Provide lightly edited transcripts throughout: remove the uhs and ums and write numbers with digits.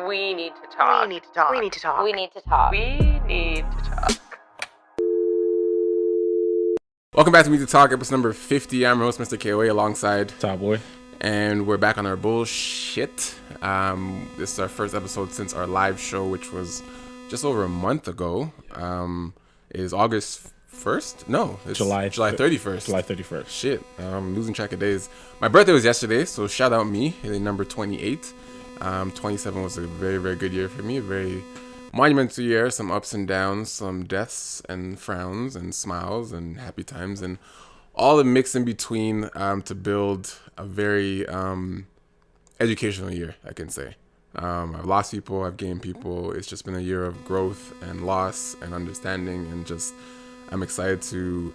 We need to talk. We need to talk. We need to talk. We need to talk. We need to talk. Welcome back to We Need to Talk, episode number 50. I'm your host, MR.KOA, alongside Top Boy. And we're back on our bullshit. This is our first episode since our live show, which was just over a month ago. Is August 1st? No, it's July 31st. July 31st. Shit, I'm losing track of days. My birthday was yesterday, so shout out me, number 28. 27 was a very, very good year for me. A very monumental year. Some ups and downs, some deaths and frowns and smiles and happy times and all the mix in between to build a very educational year, I can say. I've lost people, I've gained people. It's just been a year of growth and loss and understanding, and just I'm excited to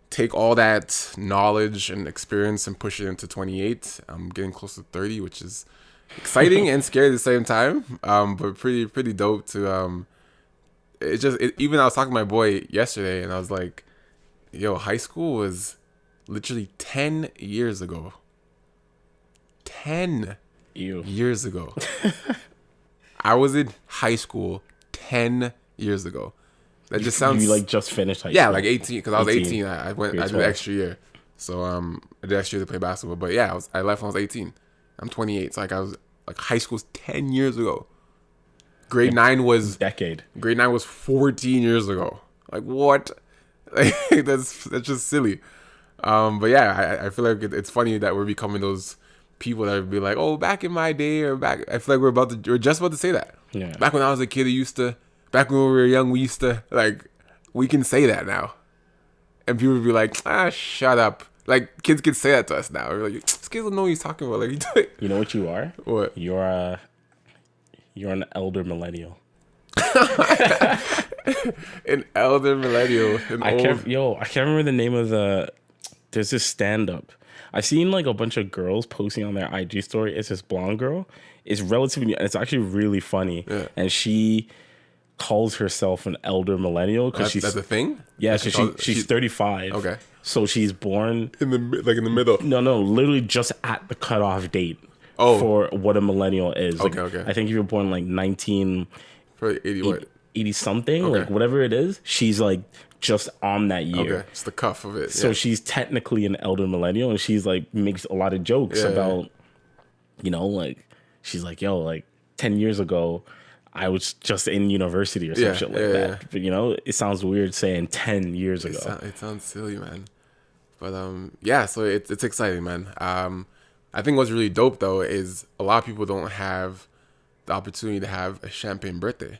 take all that knowledge and experience and push it into 28. I'm getting close to 30, which is exciting and scary at the same time, but pretty dope to even I was talking to my boy yesterday and I was like, yo, high school was literally 10 years ago. 10 years ago. I was in high school 10 years ago. That just sounds... You just finished high school? Yeah, like 18, because I was 18. I did an extra year. So I did extra year to play basketball. But yeah, I left when I was 18. I'm 28. So I was high school's 10 years ago. Grade 9 was... Decade. Grade 9 was 14 years ago. Like, what? That's just silly. But yeah, I feel like it's funny that we're becoming those people that would be like, oh, back in my day, or back... I feel like we're just about to say that. Yeah. Back when I was a kid, back when we were young, we used to, we can say that now. And people would be like, shut up. Like, kids can say that to us now. We're like, this kid don't know what he's talking about. Like, you know what you are? What? You're an elder millennial. An elder millennial. I can't remember the name of there's this stand-up. I've seen, a bunch of girls posting on their IG story. It's this blonde girl. It's it's actually really funny. Yeah. And she calls herself an elder millennial because that's a thing. Yeah, because she's 35. Okay, so she's born in the middle. No, literally just at the cutoff date for what a millennial is. Okay. I think if you're born 19, for 80 something, whatever it is, she's just on that year. Okay, it's the cuff of it. So she's technically an elder millennial, and she's makes a lot of jokes about, she's like, yo, 10 years ago, I was just in university or some shit like that. But, it sounds weird saying 10 years ago. It sounds silly, man. But, so it's exciting, man. I think what's really dope, though, is a lot of people don't have the opportunity to have a champagne birthday,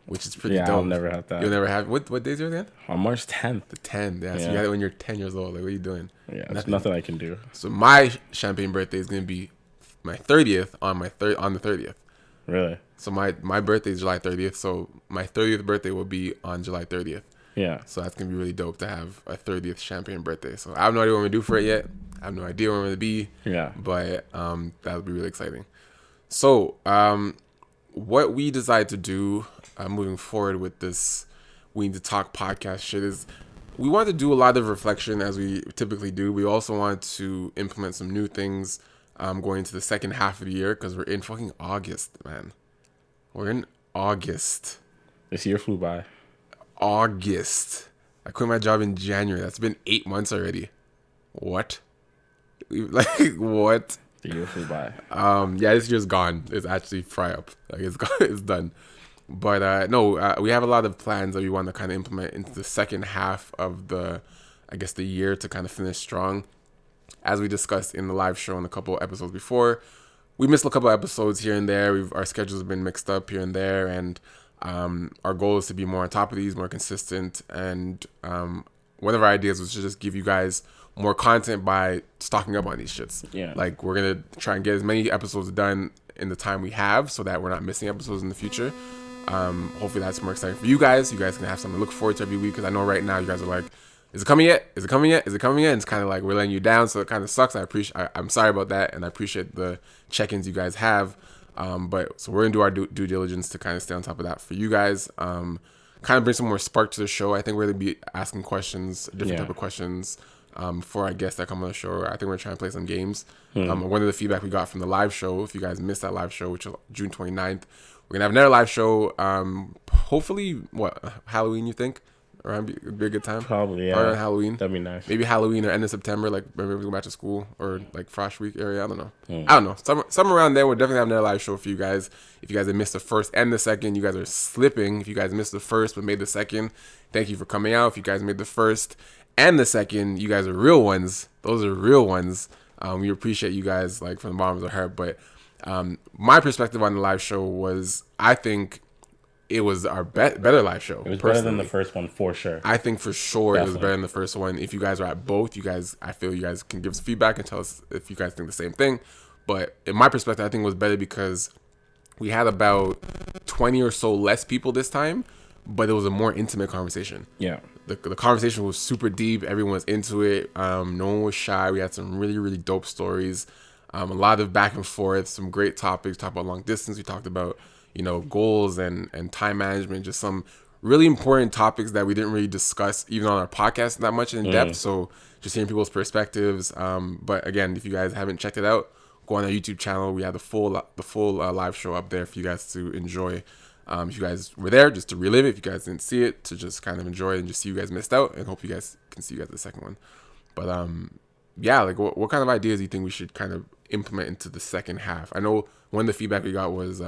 which is pretty dope. I'll never have that. You'll never have... What day is yours again? On March 10th. The 10th, yeah. So you got it when you're 10 years old. Like, what are you doing? Yeah, there's nothing I can do. So my champagne birthday is going to be my 30th on the 30th. Really? So my birthday is July 30th, so my 30th birthday will be on July 30th. Yeah. So that's going to be really dope to have a 30th champagne birthday. So I have no idea what I'm going to do for it yet. I have no idea where I'm going to be. Yeah. But that would be really exciting. So what we decided to do moving forward with this We Need to Talk podcast shit is we wanted to do a lot of reflection as we typically do. We also wanted to implement some new things going into the second half of the year because we're in fucking August, man. We're in August. This year flew by. August. I quit my job in January. That's been 8 months already. What? What? The year flew by. This year's gone. It's actually fry up. It's gone. It's done. But we have a lot of plans that we want to kind of implement into the second half of the year to kind of finish strong. As we discussed in the live show and a couple episodes before, we missed a couple episodes here and there. Our schedules have been mixed up here and there, and our goal is to be more on top of these, more consistent. And one of our ideas was to just give you guys more content by stocking up on these shits. Yeah. We're gonna try and get as many episodes done in the time we have, so that we're not missing episodes in the future. Hopefully that's more exciting for you guys. You guys can have something to look forward to every week, because I know right now you guys are like, is it coming yet? Is it coming yet? Is it coming yet? And it's kind of like we're letting you down, so it kind of sucks. I'm sorry about that, and I appreciate the check-ins you guys have. But so we're gonna do our due diligence to kind of stay on top of that for you guys. Kind of bring some more spark to the show. I think we're gonna be asking questions, different type of questions, for our guests that come on the show. I think we're trying to play some games. One of the feedback we got from the live show, if you guys missed that live show, which is June 29th, we're going to have another live show. Hopefully, Halloween, you think? Around be a good time? Probably, yeah. Probably around Halloween. That'd be nice. Maybe Halloween or end of September, like maybe we go back to school or like Frost Week area. I don't know. I don't know. Somewhere around there, we'll definitely have another live show for you guys. If you guys have missed the first and the second, you guys are slipping. If you guys missed the first but made the second, thank you for coming out. If you guys made the first and the second, you guys are real ones. Those are real ones. We appreciate you guys like from the bottom of the heart. But my perspective on the live show was, I think it was our better live show. It was better than the first one, for sure. I think for sure Definitely. It was better than the first one. If you guys are at both, I feel you guys can give us feedback and tell us if you guys think the same thing. But in my perspective, I think it was better because we had about 20 or so less people this time, but it was a more intimate conversation. Yeah. The conversation was super deep. Everyone was into it. No one was shy. We had some really, really dope stories. A lot of back and forth, some great topics. Talked about long distance. We talked about, goals and time management, just some really important topics that we didn't really discuss even on our podcast that much in depth. So just hearing people's perspectives. But again, if you guys haven't checked it out, go on our YouTube channel. We have the full live show up there for you guys to enjoy. If you guys were there, just to relive it. If you guys didn't see it, to just kind of enjoy it and just see you guys missed out, and hope you guys can see you guys the second one. But yeah, like what kind of ideas do you think we should kind of implement into the second half? I know one of the feedback we got was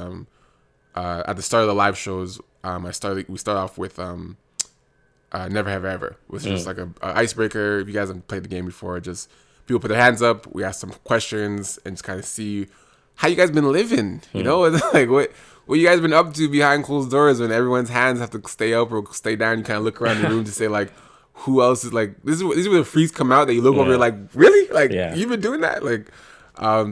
at the start of the live shows, we start off with Never Have Ever, which is just like a icebreaker. If you guys haven't played the game before, just people put their hands up, we ask some questions and just kind of see how you guys been living, It's like what you guys been up to behind closed doors when everyone's hands have to stay up or stay down. You kind of look around the room to say like, who else is like, this is where the freaks come out that you look over like, really? Like, you've been doing that? Like,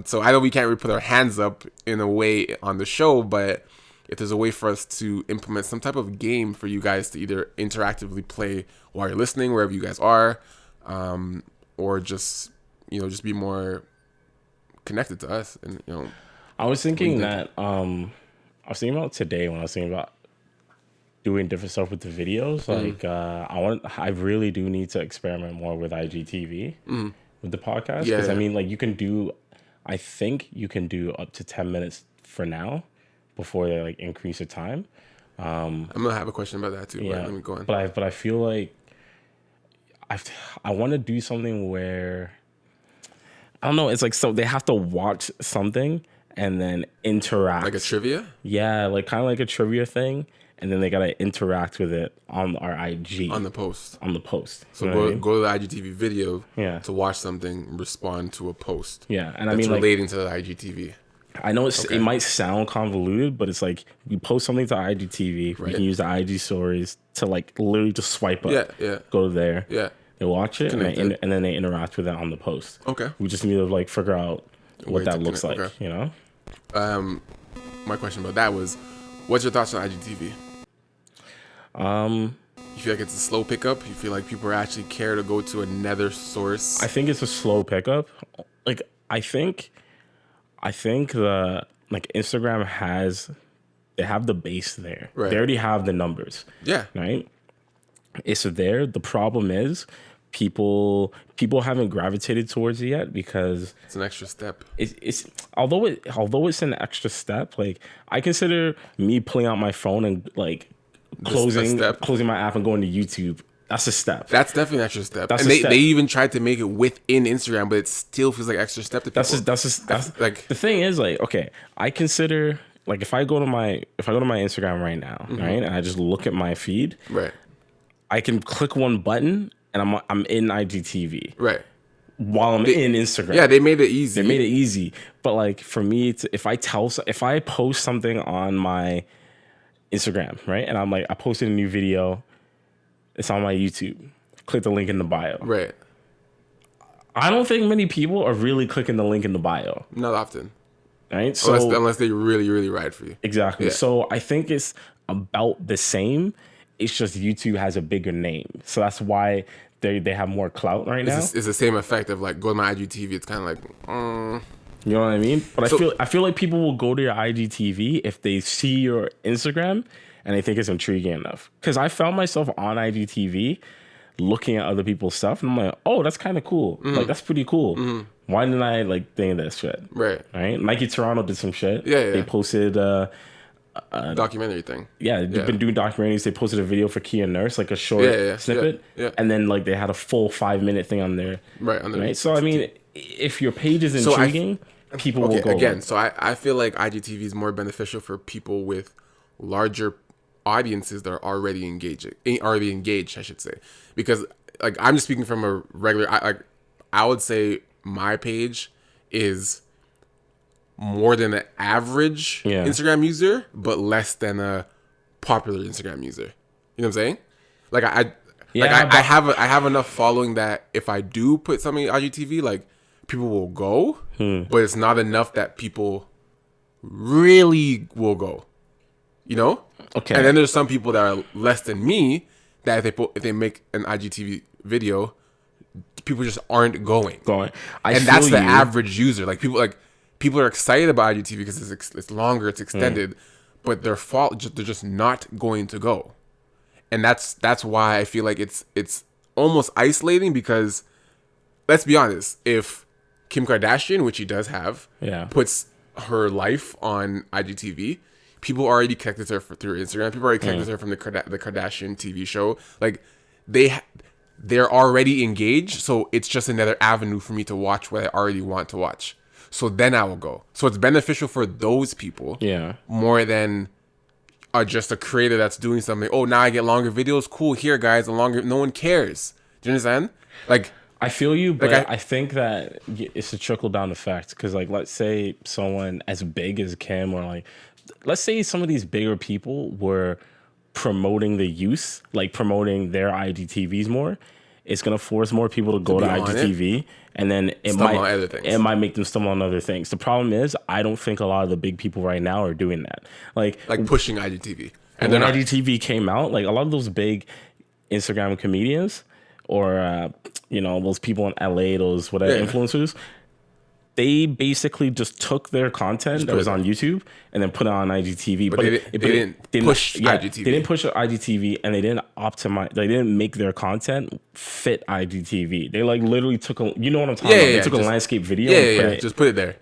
so I know we can't really put our hands up in a way on the show, but if there's a way for us to implement some type of game for you guys to either interactively play while you're listening, wherever you guys are, or just, just be more connected to us. And, I was thinking that, I was thinking about today when I was thinking about doing different stuff with the videos. Like, I really do need to experiment more with IGTV with the podcast. Because, I mean, like, I think you can do up to 10 minutes for now before they, like, increase the time. I'm going to have a question about that, too. Yeah. Let me go on. But I feel like I want to do something where, I don't know, it's like, so they have to watch something and then interact. Like a trivia? Yeah, like kind of like a trivia thing. And then they got to interact with it on our IG. On the post. So go to the IGTV video to watch something, respond to a post. Yeah. And that's relating to the IGTV. I know it might sound convoluted, but it's like you post something to IGTV. Right. You can use the IG stories to like literally just swipe up. Yeah. Go there. Yeah. They watch it and then they interact with it on the post. Okay. We just need to like figure out what that looks like, My question about that was, what's your thoughts on IGTV? You feel like it's a slow pickup? You feel like people actually care to go to another source? I think it's a slow pickup. Like I think the like Instagram they have the base there. Right. They already have the numbers. Yeah. Right? It's there. The problem is people haven't gravitated towards it yet because it's an extra step. It's although it's an extra step, like I consider me pulling out my phone and like closing my app and going to YouTube. That's a step. That's definitely an extra step. They even tried to make it within Instagram, but it still feels like extra step to people. That's like the thing is like, okay, I consider like if I go to my Instagram right now, right, and I just look at my feed, right, I can click one button and I'm in IGTV, right, while I'm in Instagram. Yeah, they made it easy. But like for me, if I post something on my Instagram, right, and I'm like, I posted a new video. It's on my YouTube. Click the link in the bio. Right. I don't think many people are really clicking the link in the bio. Not often. Right? So unless they really, really ride for you. Exactly. Yeah. So I think it's about the same. It's just YouTube has a bigger name. So that's why they have more clout right now. It's the same effect of like go to my IGTV. It's kind of like, you know what I mean? But I feel like people will go to your IGTV if they see your Instagram and they think it's intriguing enough. Because I found myself on IGTV, looking at other people's stuff, and I'm like, oh, that's kind of cool. Like, that's pretty cool. Why didn't I like think of this shit? Right. Nike Toronto did some shit. Yeah. They posted Documentary thing. Yeah, they've been doing documentaries. They posted a video for Kia Nurse, like a short snippet, and then like they had a full 5-minute thing on there. Right. So I mean, if your page is intriguing, people will go again. So I feel like IGTV is more beneficial for people with larger audiences that are already engaged, I should say, because like I'm just speaking from a regular. I would say my page is more than an average Instagram user, but less than a popular Instagram user. You know what I'm saying? Like I have enough following that if I do put something on IGTV, like people will go, but it's not enough that people really will go. You know? Okay. And then there's some people that are less than me that if they make an IGTV video, people just aren't going. And that's the average user. Like people are excited about IGTV because it's longer, it's extended, but they're just not going to go. And that's why I feel like it's almost isolating, because let's be honest, if Kim Kardashian, which she does have, puts her life on IGTV, people already connected to her through Instagram. People already connected to her from the Kardashian TV show. Like they're already engaged, so it's just another avenue for me to watch what I already want to watch. So then I will go. So it's beneficial for those people more than just a creator that's doing something. Oh, now I get longer videos. Cool, here guys, no one cares. Do you understand? Like, I feel you, but like I think that it's a trickle down effect, because like let's say someone as big as Kim, or like let's say some of these bigger people were promoting the use, like promoting their IGTVs more, it's gonna force more people to go to IGTV, and then it might make them stumble on other things. The problem is, I don't think a lot of the big people right now are doing that, like pushing IGTV. And when IGTV came out, like a lot of those big Instagram comedians, or those people in LA, those influencers, they basically just took their content that was on YouTube and then put it on IGTV. But they didn't push IGTV. They didn't push IGTV, and they didn't optimize. They didn't make their content fit IGTV. They like literally took what I'm talking about. They took a landscape video. Just put it there.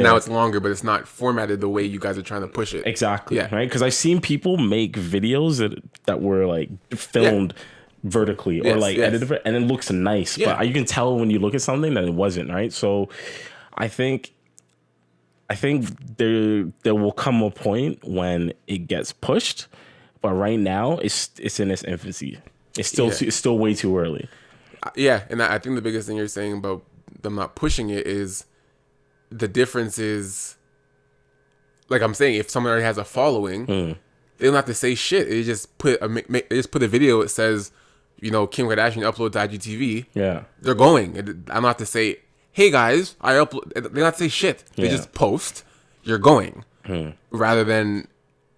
Now it's longer, but it's not formatted the way you guys are trying to push it. Exactly. Yeah. Right. Because I've seen people make videos that were like filmed vertically or edited, and it looks nice, but you can tell when you look at something that it wasn't, right? So I think there will come a point when it gets pushed, but right now it's in its infancy. It's still way too early. Yeah, and I think the biggest thing you're saying about them not pushing it is the difference is, like I'm saying, if someone already has a following, they don't have to say shit. They just put a video that says, Kim Kardashian upload to IGTV. Yeah, they're going. I don't have to say, hey guys, I upload. They don't have to say shit. They just post. You're going. Rather than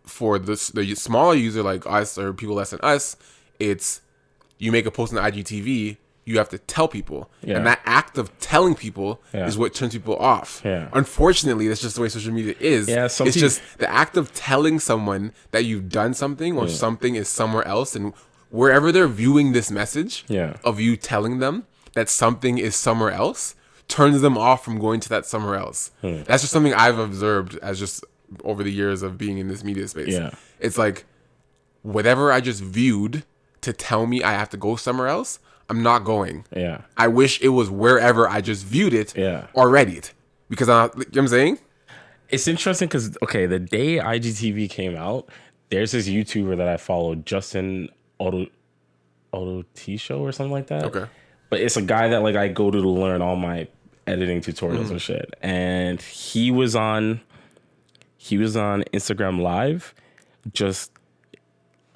for the smaller user like us or people less than us, it's you make a post on IGTV. You have to tell people, and that act of telling people is what turns people off. Unfortunately, that's just the way social media is. It's just the act of telling someone that you've done something or something is somewhere else, and wherever they're viewing this message of you telling them that something is somewhere else turns them off from going to that somewhere else. That's just something I've observed as just over the years of being in this media space. It's like whatever I just viewed to tell me I have to go somewhere else, I'm not going. I wish it was wherever I just viewed it or read it. Because you know what I'm saying? It's interesting because, the day IGTV came out, there's this YouTuber that I follow, Justin Auto T Show or something like that. Okay. But it's a guy that like I go to learn all my editing tutorials and shit. And he was on Instagram Live, just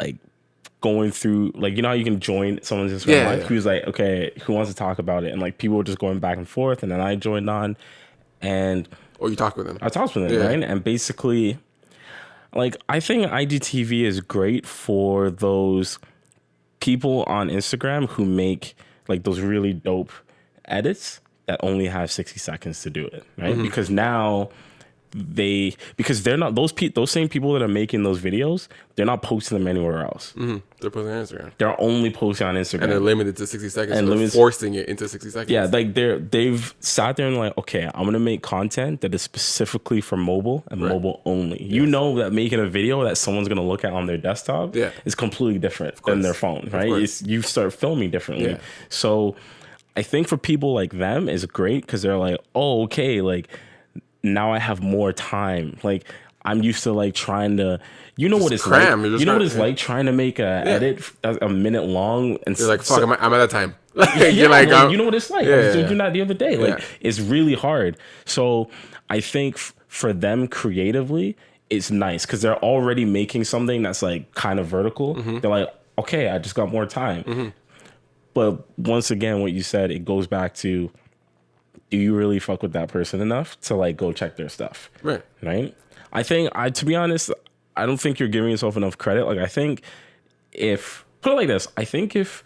like going through, like, how you can join someone's Instagram Live. He was like, okay, who wants to talk about it? And like people were just going back and forth, and then I joined on, and you talked with him. I talked with him, right? And basically, like, I think IGTV is great for those people on Instagram who make like those really dope edits that only have 60 seconds to do it, right? Because now because they're not those same people that are making those videos, they're not posting them anywhere else. They're posting on Instagram. They're only posting on Instagram. And they're limited to 60 seconds. And so they're forcing it into 60 seconds. Yeah, like they've sat there and like, okay, I'm gonna make content that is specifically for mobile and mobile only. Yes. You know that making a video that someone's gonna look at on their desktop is completely different than their phone, right? You start filming differently. Yeah. So I think for people like them, it's great because they're like, oh, okay, like now I have more time. Like I'm used to like trying to, you know, what it's like. You know what it's like trying to make a edit a minute long, and you're like, fuck, I'm out of time. You're like, you know what it's like. I was doing that the other day. Like it's really hard. So I think for them creatively, it's nice because they're already making something that's like kind of vertical. They're like, okay, I just got more time. But once again, what you said, it goes back to, do you really fuck with that person enough to like go check their stuff? Right. I think to be honest, I don't think you're giving yourself enough credit. Like I think put it like this, I think if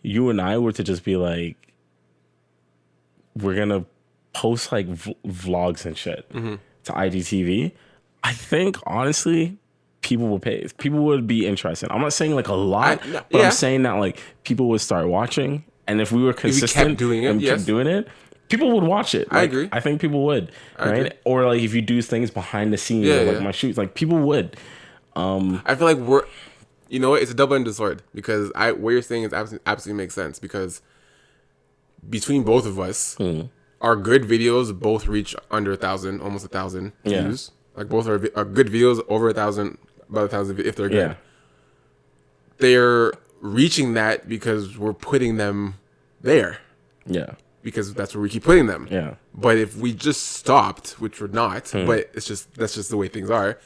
you and I were to just be like, we're gonna post like vlogs and shit to IGTV, I think honestly people would pay. People would be interested. I'm not saying like a lot, but I'm saying that like people would start watching, and if we were consistent kept doing it, kept doing it, people would watch it. Like, I agree. I think people would, right? Or like if you do things behind the scenes, like my shoots, like people would. I feel like you know what? It's a double-edged sword because what you're saying is absolutely makes sense because between both of us, our good videos both reach under 1,000, almost 1,000 views. Like both are good videos, over 1,000, about 1,000 if they're good. They're reaching that because we're putting them there. Yeah. Because that's where we keep putting them. Yeah. But if we just stopped, which we're not, but that's just the way things are.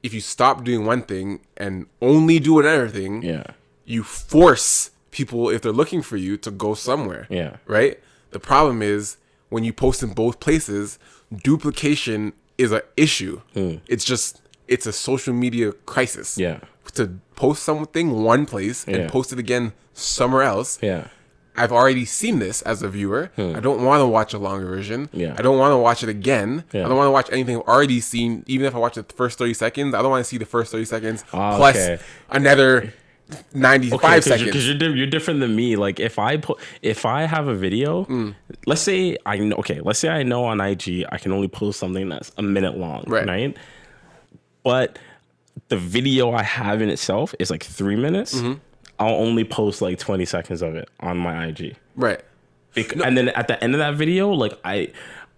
If you stop doing one thing and only do another thing, you force people, if they're looking for you, to go somewhere. Yeah. Right? The problem is when you post in both places, duplication is an issue. It's a social media crisis. Yeah. To post something one place and post it again somewhere else. Yeah. I've already seen this as a viewer. I don't want to watch a longer version. I don't want to watch it again. I don't want to watch anything I've already seen. Even if I watch the first 30 seconds, I don't want to see the first 30 seconds plus another 95 seconds. Because you're different than me. Like if I have a video, let's say I know on IG I can only post something that's a minute long, right? But the video I have in itself is like 3 minutes. I'll only post like 20 seconds of it on my IG. Right. And then at the end of that video, like I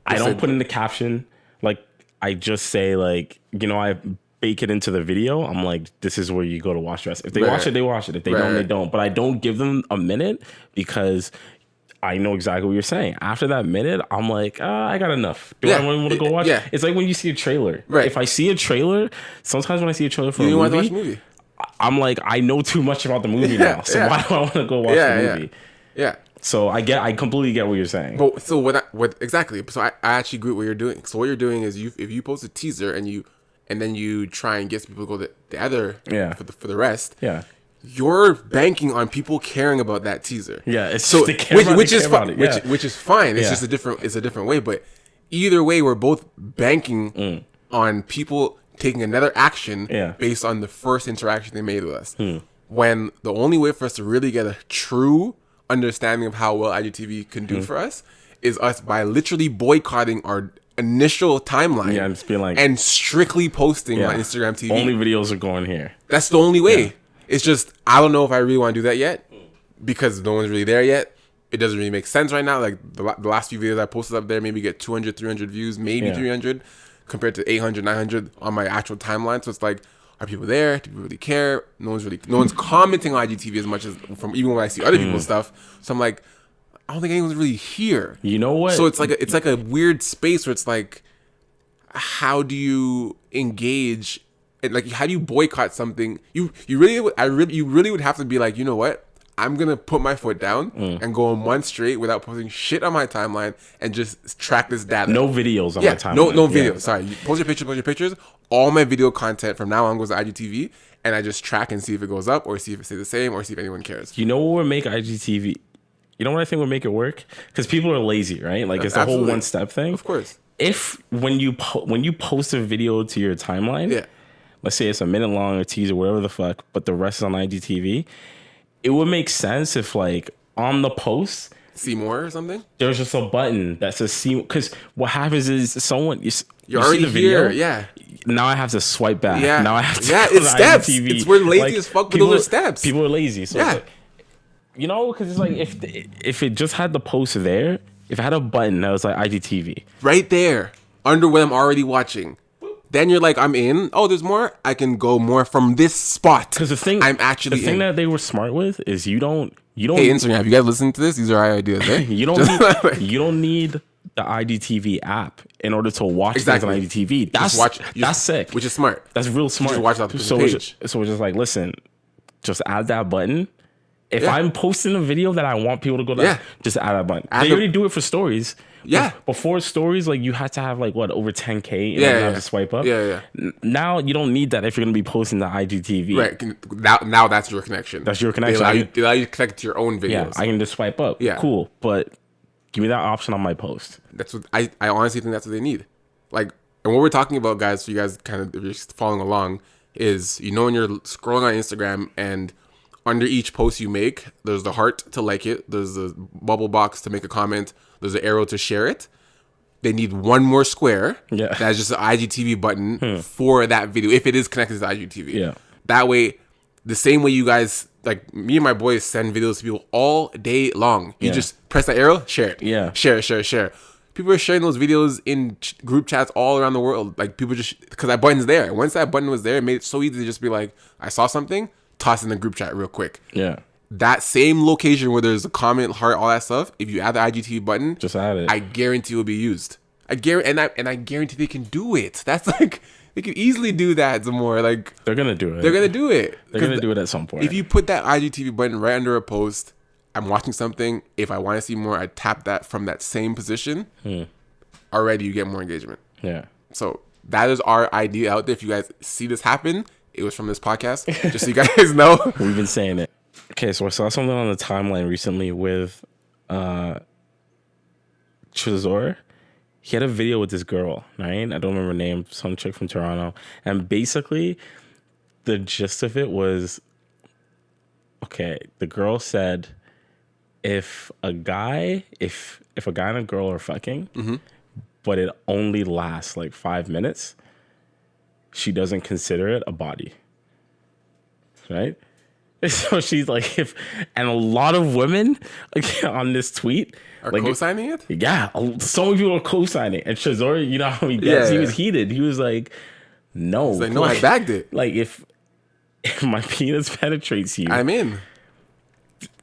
don't put in the caption. Like I just say like, you know, I bake it into the video. I'm like, this is where you go to watch the rest. If they watch it, they watch it. If they don't, they don't. But I don't give them a minute because I know exactly what you're saying. After that minute, I'm like, I got enough. Do I want to go watch? It's like when you see a trailer. Right. If I see a trailer, sometimes when I see a trailer for a movie, watch the movie, I'm like, I know too much about the movie now. So why do I want to go watch the movie? Yeah. So I completely get what you're saying. But so what exactly? So I actually agree with what you're doing. So what you're doing is if you post a teaser and then you try and get people to go the other for the rest. Yeah. You're banking on people caring about that teaser. Yeah, it's so which is fine. It's just a different way. But either way, we're both banking on people taking another action based on the first interaction they made with us. When the only way for us to really get a true understanding of how well IGTV can do for us is us by literally boycotting our initial timeline and just being like, and strictly posting on Instagram TV. Only videos are going here. That's the only way. It's just, I don't know if I really want to do that yet because no one's really there yet. It doesn't really make sense right now. Like the last few videos I posted up there maybe get 200, 300 views, maybe 300 compared to 800, 900 on my actual timeline. So it's like, are people there? Do people really care? No one's commenting on IGTV as much as from even when I see other people's stuff. So I'm like, I don't think anyone's really here. You know what? So it's like a weird space where it's like, how do you engage? Like, how do you boycott something? You really would have to be like, you know what? I'm gonna put my foot down and go on one straight without posting shit on my timeline and just track this data. No videos on my timeline. No videos. Sorry, you post your pictures. All my video content from now on goes to IGTV, and I just track and see if it goes up or see if it stays the same or see if anyone cares. You know what would make IGTV? You know what I think would make it work? Because people are lazy, right? Like it's the whole one-step thing. Of course. if when you post a video to your timeline, Yeah. let's say it's a minute long or teaser, whatever the fuck, but the rest is on IGTV, it would make sense if like on the post See more or something? there's just a button that says see, because what happens is someone you already see the video, here, yeah. Now I have to swipe back. Yeah. Now I have to Yeah, go to it's steps. IGTV. It's we're lazy Like, as fuck, but those are steps. People are lazy. So Yeah. it's like, you know, because it's like if it just had the post there, if it had a button that was like IGTV. Right there, under what I'm already watching. Then you're like, I'm in. Oh, there's more. I can go more from this spot. Because the thing that they were smart with is you don't. Hey, Instagram, have you guys listened to this? These are our ideas, eh? you don't need the IGTV app in order to watch Exactly. things on IGTV. That's sick. Which is smart. That's real smart. just watch it off the so page. so we're just like, listen, just add that button. If I'm posting a video that I want people to go to, just add that button. They already do it for stories. Yeah. Before stories, like you had to have like what over 10K in order to swipe up. Yeah. Now you don't need that if you're gonna be posting to IGTV. Right. Now that's your connection. That's your connection. They allow you to connect to your own videos. Yeah, I can just swipe up. Yeah. Cool. But give me that option on my post. That's what I honestly think that's what they need. Like, and what we're talking about, guys, so you guys kind of, if you're following along, is, you know, when you're scrolling on Instagram and under each post you make, there's the heart to like it, there's the bubble box to make a comment, there's the arrow to share it. They need one more square. Yeah. That's just an IGTV button for that video, if it is connected to IGTV. Yeah. That way, the same way you guys, like me and my boys send videos to people all day long. You just press that arrow, share it. Yeah. Share. People are sharing those videos in group chats all around the world. Like, people just, because that button's there. Once that button was there, it made it so easy to just be like, I saw something, toss in the group chat real quick. Yeah. That same location where there's a comment, heart, all that stuff, if you add the IGTV button, Just add it. I guarantee it will be used. I guarantee they can do it. That's like, they can easily do that some more. Like, They're gonna do it. they're gonna do it. They're gonna do it at some point. If you put that IGTV button right under a post, I'm watching something. If I want to see more, I tap that from that same position. Already, you get more engagement. Yeah. So that is our idea out there. If you guys see this happen, it was from this podcast. Just so you guys know. We've been saying it. Okay, so I saw something on the timeline recently with Trezor. He had a video with this girl, right? I don't remember her name, some chick from Toronto. And basically, the gist of it was, okay, the girl said, if a guy and a girl are fucking, but it only lasts like 5 minutes, she doesn't consider it a body. Right? So she's like, and a lot of women on this tweet Are like, co-signing it? Yeah, so many people are co-signing. And Trezor, you know how he gets? Yeah. He was heated. He was like, no. He's like, no, I bagged it. Like, if my penis penetrates you, I'm in.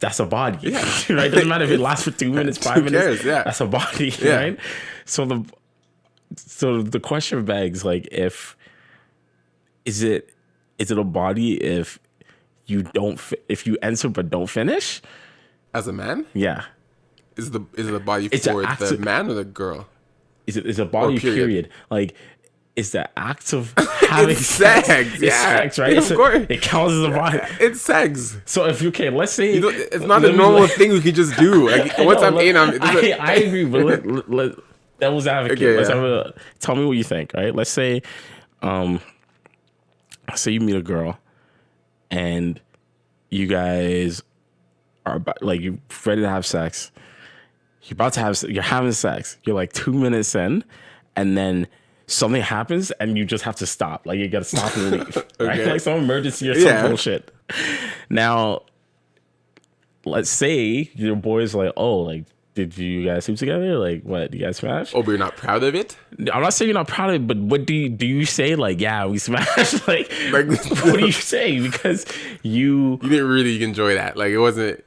that's a body. Yeah. Right? Doesn't matter if it lasts for 2 minutes, 5 minutes. Who cares? Yeah. That's a body, Yeah. right? So the question begs, like, is it a body if you enter but don't finish? As a man? Yeah. Is it a body It's for an act the of- man or the girl? Is a body Or period. period? Like, is the act of having It's sex, It's yeah. sex, right? Of course. It counts as a body. It's sex. So if let's say It's not a normal thing we can just do. Like, once I'm in, I agree, but let devil's advocate. Okay, Let's yeah. tell me what you think, right? Let's say you meet a girl and you guys are about, like, you're ready to have sex. You're having sex. You're like 2 minutes in, and then something happens and you just have to stop. Like, you gotta stop and leave. Right? Okay. Like some emergency or some bullshit. Now, let's say your boy's like, oh, like, did you guys sleep together? Like, what? Do you guys smash? Oh, but you're not proud of it? I'm not saying you're not proud of it, but what do you say? Like, yeah, we smashed. like what do you say? Because you didn't really enjoy that. Like, it wasn't.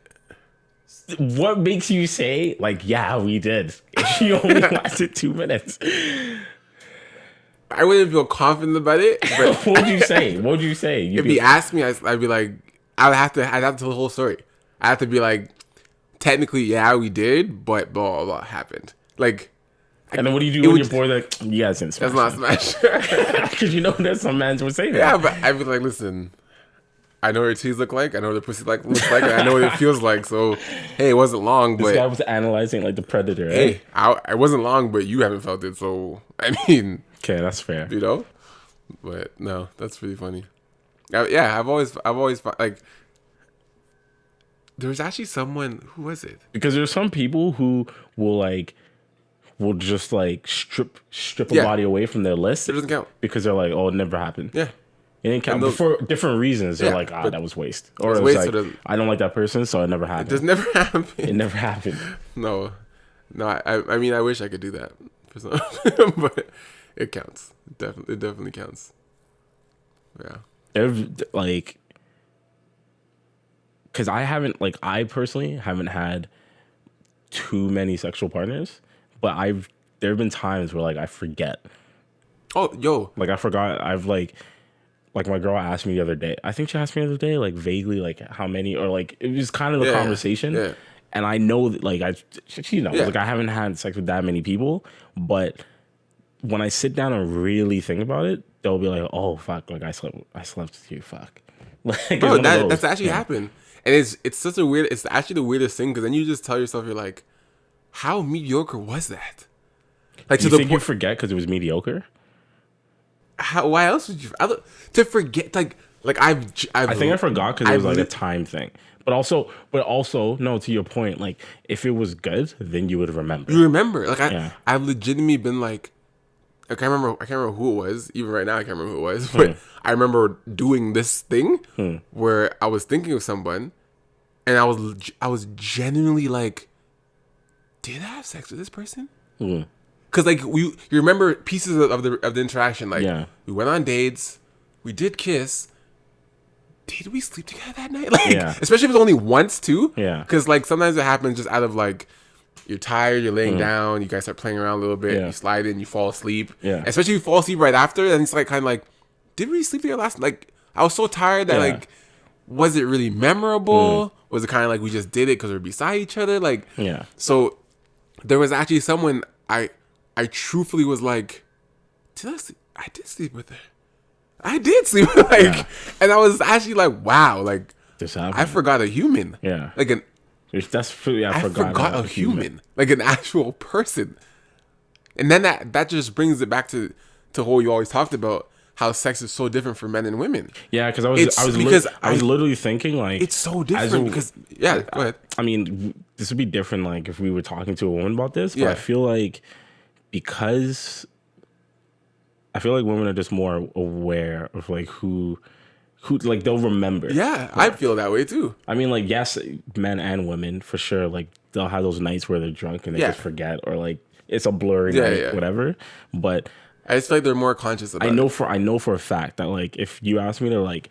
What makes you say, like, yeah, we did? If you only lasted 2 minutes. I wouldn't feel confident about it. But What would you say? if he asked me, I'd be like, I'd have to tell the whole story. I have to be like, technically, yeah, we did, but blah, blah, blah happened. Like, and then what do you do when your boy like, you guys didn't smash? that's not smash. Because you know that some men would say that. Yeah, but I'd be like, listen, I know what your teeth look like. I know what the pussy looks like. And I know what it feels like. So, hey, it wasn't long, This but guy was analyzing like the predator. hey, I wasn't long, but you haven't felt it. So, I mean, Okay, that's fair. you know. But no, that's pretty funny. Yeah, I've always like. There was actually someone. Who was it? Because there's some people who will just like strip a body away from their list. It doesn't count Because they're like, oh, it never happened. Yeah. It didn't count. But for different reasons, they're like, that was waste. Or it was waste, like, I don't like that person, so it never happened. It just never happened. It never happened. No. I mean, I wish I could do that for some, but it counts. It definitely counts. Yeah. Like, because I personally haven't had too many sexual partners, but there have been times where like I forget. Oh, yo. Like I forgot. I've like my girl asked me the other day. I think she asked me the other day, like vaguely, like how many, or like it was kind of the conversation. Yeah. And I know that like she knows like I haven't had sex with that many people, but when I sit down and really think about it, they'll be like, "Oh fuck, like I slept with you, fuck." Like, bro, that's actually happened, and it's such a weird. It's actually the weirdest thing because then you just tell yourself, you're like, "How mediocre was that?" Like you think you forget because it was mediocre? Why else would you to forget? Like I think I forgot because it was like a time thing. But also, no. To your point, like if it was good, then you would remember. You remember, like I've legitimately been like, I can't remember who it was. Even right now, I can't remember who it was. But I remember doing this thing where I was thinking of someone, and I was genuinely like, did I have sex with this person? Because like you remember pieces of the interaction. Like we went on dates, we did kiss. Did we sleep together that night? Like, especially if it's only once too. Yeah. Because like sometimes it happens just out of like you're tired, you're laying down, you guys start playing around a little bit, you slide in, you fall asleep. Yeah. Especially if you fall asleep right after, and it's like kind of like, did we sleep together last? Like I was so tired that like, was it really memorable? Was it kind of like we just did it because we're beside each other? Like So there was actually someone I truthfully was like, did I sleep? I did sleep with her. I did sleep with her. And I was actually like, wow, like I forgot a human. Yeah. Like I forgot a human. Like an actual person. And then that just brings it back to what you always talked about, how sex is so different for men and women. Yeah, because I was literally thinking like it's so different because go ahead. I mean, this would be different like if we were talking to a woman about this, but I feel like women are just more aware of like who like they'll remember. Yeah, I feel that way too. I mean, like yes, men and women for sure. Like they'll have those nights where they're drunk and they just forget, or like it's a blurry night, whatever. But I just feel like they're more conscious about I know for a fact that like if you ask me to like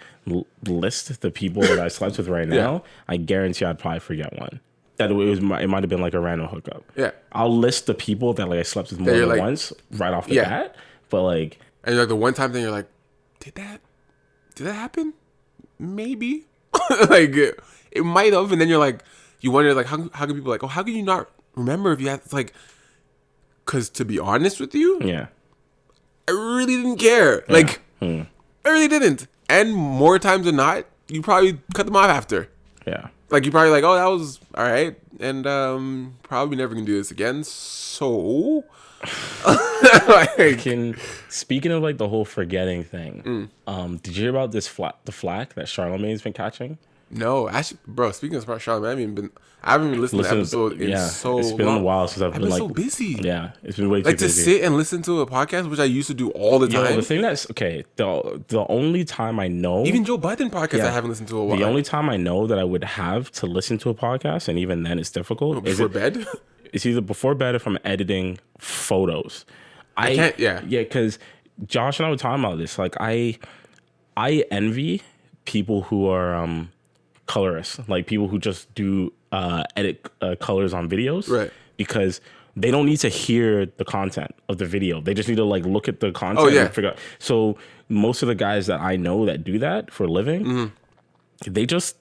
list the people that I slept with right now, I guarantee I'd probably forget one. That it might have been like a random hookup. Yeah, I'll list the people that like I slept with more than like, once right off the bat. But like, and like the one time thing, you're like, did that happen? Maybe. Like it might have, and then you're like, you wonder like how can people like, oh, how can you not remember if you had? It's like, because to be honest with you, I really didn't care. Like I really didn't, and more times than not, you probably cut them off after. Yeah. Like you probably like, oh, that was all right, and probably never gonna do this again. So, like, speaking of like the whole forgetting thing, did you hear about this the flack that Charlamagne's been catching? No, actually, bro. Speaking of Charlamagne, I haven't even listened to the episode in so long. It's been a while since I've been like so busy. Yeah, it's been way too busy. Like to sit and listen to a podcast, which I used to do all the time. The thing that's okay. The only time I know, even Joe Budden podcast, I haven't listened to a while. The only time I know that I would have to listen to a podcast, and even then it's difficult. Before bed. It's either before bed if I'm editing photos. I can't. Yeah, because Josh and I were talking about this. Like I envy people who are colorists, like people who just do edit colors on videos, right? Because they don't need to hear the content of the video. They just need to like look at the content and figure out. So most of the guys that I know that do that for a living, they just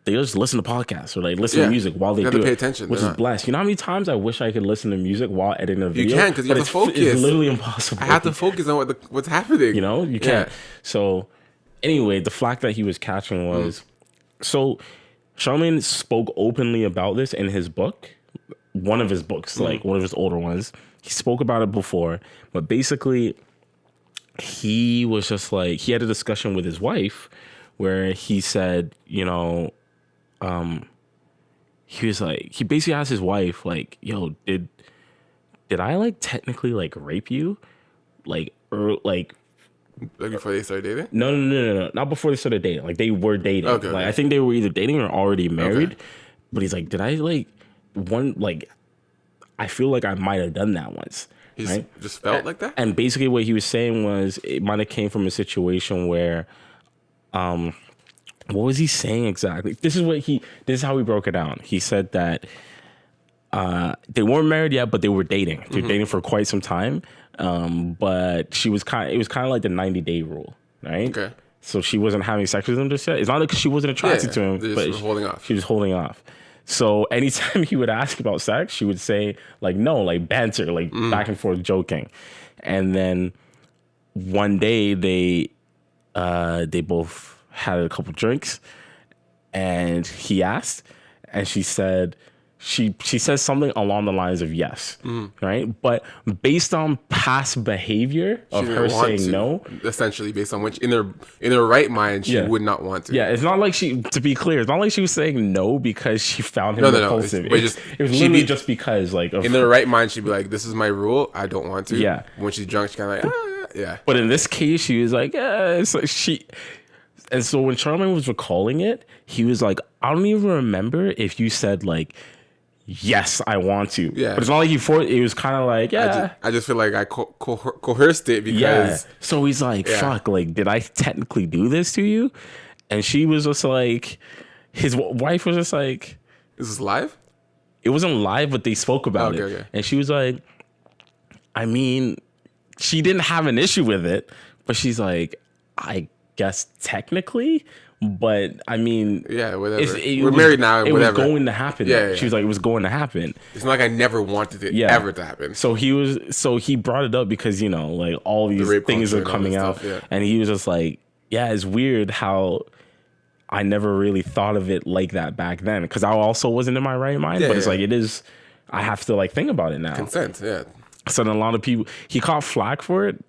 listen to podcasts or like listen to music while they do pay it, attention, which is blessed. You know how many times I wish I could listen to music while editing a video? You can, because you have to focus. It's literally impossible. I have to focus on what's happening. You know, you can't. So Anyway, the flack that he was catching was so Charlemagne spoke openly about this in his book, one of his books, like one of his older ones. He spoke about it before, but basically he was just like, he had a discussion with his wife where he said, you know, he was like, he basically asked his wife, like, yo, did I like technically like rape you? Like before they started dating? No. Not before they started dating. Like they were dating. Okay. Like I think they were either dating or already married. But he's like, did I like I feel like I might have done that once. He right? just felt like that? And basically what he was saying was it might have came from a situation where what was he saying exactly? This is how he broke it down. He said that they weren't married yet, but they were dating. They were dating for quite some time. But it was kind of like the 90-day rule, right? Okay. So she wasn't having sex with him just yet. It's not like she wasn't attracted to him, but holding off. She was holding off. So anytime he would ask about sex, she would say like no, like banter, like back and forth joking. And then one day they both had a couple drinks and he asked and she said she says something along the lines of yes, right? But based on past behavior of her saying no, essentially based on which in her right mind she would not want to. Yeah, it's not like to be clear, it's not like she was saying no because she found him repulsive. It was literally just because like in her right mind she'd be like, this is my rule, I don't want to. Yeah. When she's drunk, she's kind of like, yeah. But in this case, she was like, yeah. So and so when Charlemagne was recalling it, he was like, I don't even remember if you said like, yes, I want to. Yeah. But it's not like it was kind of like, yeah. I just feel like I coerced it because... Yeah. So he's like, fuck, like, did I technically do this to you? And she was just like, his wife was just like... Is this live? It wasn't live, but they spoke about it. Okay. And she was like, I mean, she didn't have an issue with it, but she's like, I guess technically... But I mean, yeah, whatever. We're married now. It whatever. was going to happen. Yeah. She was like, it was going to happen. It's not like I never wanted it ever to happen. So he brought it up because, you know, like all these things are coming out. Stuff, and he was just like, yeah, it's weird how I never really thought of it like that back then. Because I also wasn't in my right mind. But it's like, it is, I have to like think about it now. Consent, yeah. So then a lot of people, he caught flack for it.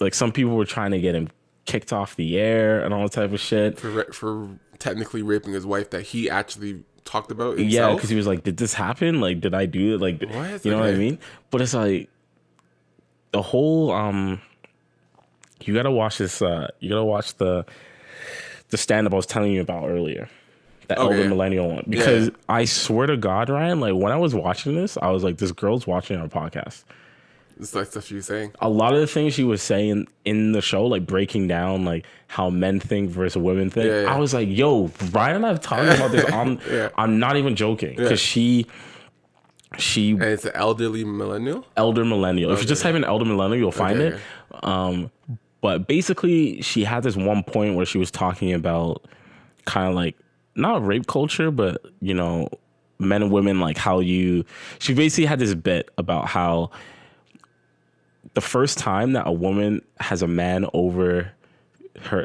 Like some people were trying to get him kicked off the air and all that type of shit for technically raping his wife that he actually talked about himself. Yeah, because he was like, did this happen? Like, did I do it? Like, what? You know what I mean? But it's like the whole you gotta watch this. You gotta watch the stand-up I was telling you about earlier, the elder millennial one, because I swear to God, Ryan, like when I was watching this, I was like, this girl's watching our podcast. It's like stuff she was saying. A lot of the things she was saying in the show, like breaking down like how men think versus women think. Yeah, yeah. I was like, yo, Ryan and I have talked about this. I'm not even joking. Because she and it's an elderly millennial? Elder millennial. Okay. If you just type in elder millennial, you'll find it. But basically she had this one point where she was talking about kind of like not rape culture, but you know, men and women, like how she basically had this bit about how the first time that a woman has a man over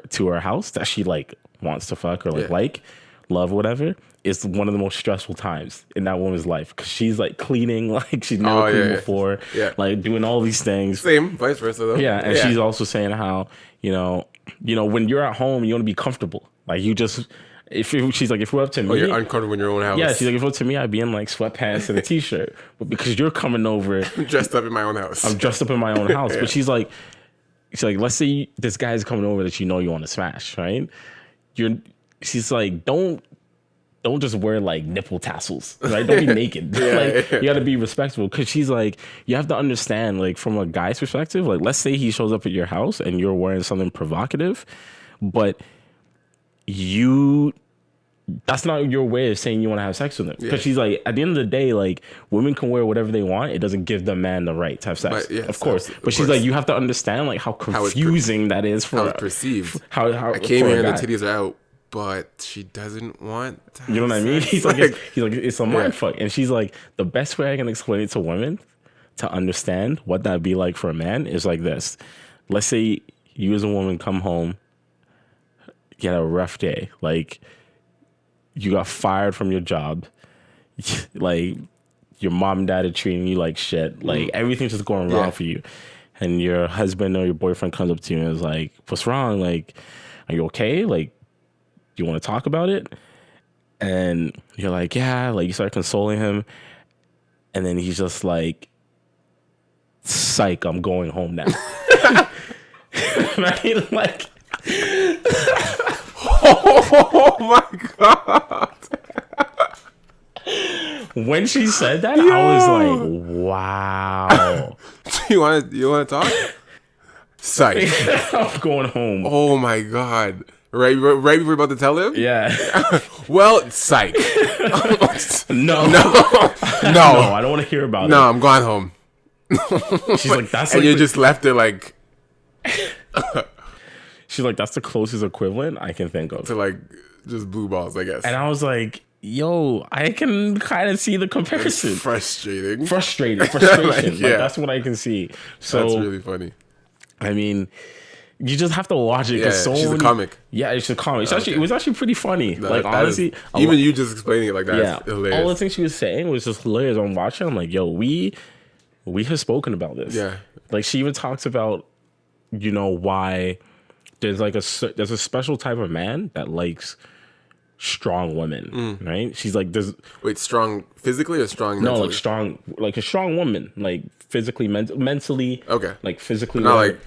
to her house that she like wants to fuck or like love, whatever, is one of the most stressful times in that woman's life because she's like cleaning like she's never cleaned before, like doing all these things. Same, vice versa though. Yeah, and she's also saying how you know when you're at home you want to be comfortable, like you just. She's like, if it were up to me, you're uncomfortable in your own house. Yeah, she's like, if it were up to me, I'd be in like sweatpants and a t-shirt. But because you're coming over, I'm dressed up in my own house. I'm dressed up in my own house. But she's like, let's say this guy's coming over that you know you want to smash, right? She's like, don't just wear like nipple tassels, right? Don't be naked. You got to be respectful. Because she's like, you have to understand, like from a guy's perspective, like let's say he shows up at your house and you're wearing something provocative, but that's not your way of saying you want to have sex with him. Because she's like, at the end of the day, like women can wear whatever they want. It doesn't give the man the right to have sex. But, of course. But she's like, you have to understand like how confusing that is for how it's perceived. How I came here and the titties are out, but she doesn't want to have you know what I mean? He's like, it's a mind fuck. And she's like, the best way I can explain it to women to understand what that'd be like for a man is like this. Let's say you as a woman come home, you had a rough day. Like, you got fired from your job. Like, your mom and dad are treating you like shit. Like, everything's just going wrong for you. And your husband or your boyfriend comes up to you and is like, what's wrong? Like, are you okay? Like, do you want to talk about it? And you're like, yeah. Like, you start consoling him. And then he's just like, psych, I'm going home now. Right? Like, oh my God. When she said that, I was like, wow. you want to talk? Psych. I'm going home. Oh my God. Right before we're about to tell him? Yeah. Well, psych. No. No, I don't want to hear about it. No, I'm going home. She's like, that's and like you just left it like she's like, that's the closest equivalent I can think of to like just blue balls, I guess. And I was like, yo, I can kind of see the comparison. It's frustrating. Frustration. Like, Like, that's what I can see. So that's really funny. I mean, you just have to watch it because she's a comic. Yeah, it's a comic. It was actually pretty funny. No, like, honestly, even you just explaining it like that, yeah, is hilarious. all the things she was saying was just hilarious. I'm watching. I'm like, yo, we have spoken about this. Yeah, like she even talks about, why there's like there's a special type of man that likes strong women, right? She's like, wait, strong physically or strong mentally? No, like a strong woman, like physically, mentally. Okay, like physically, not like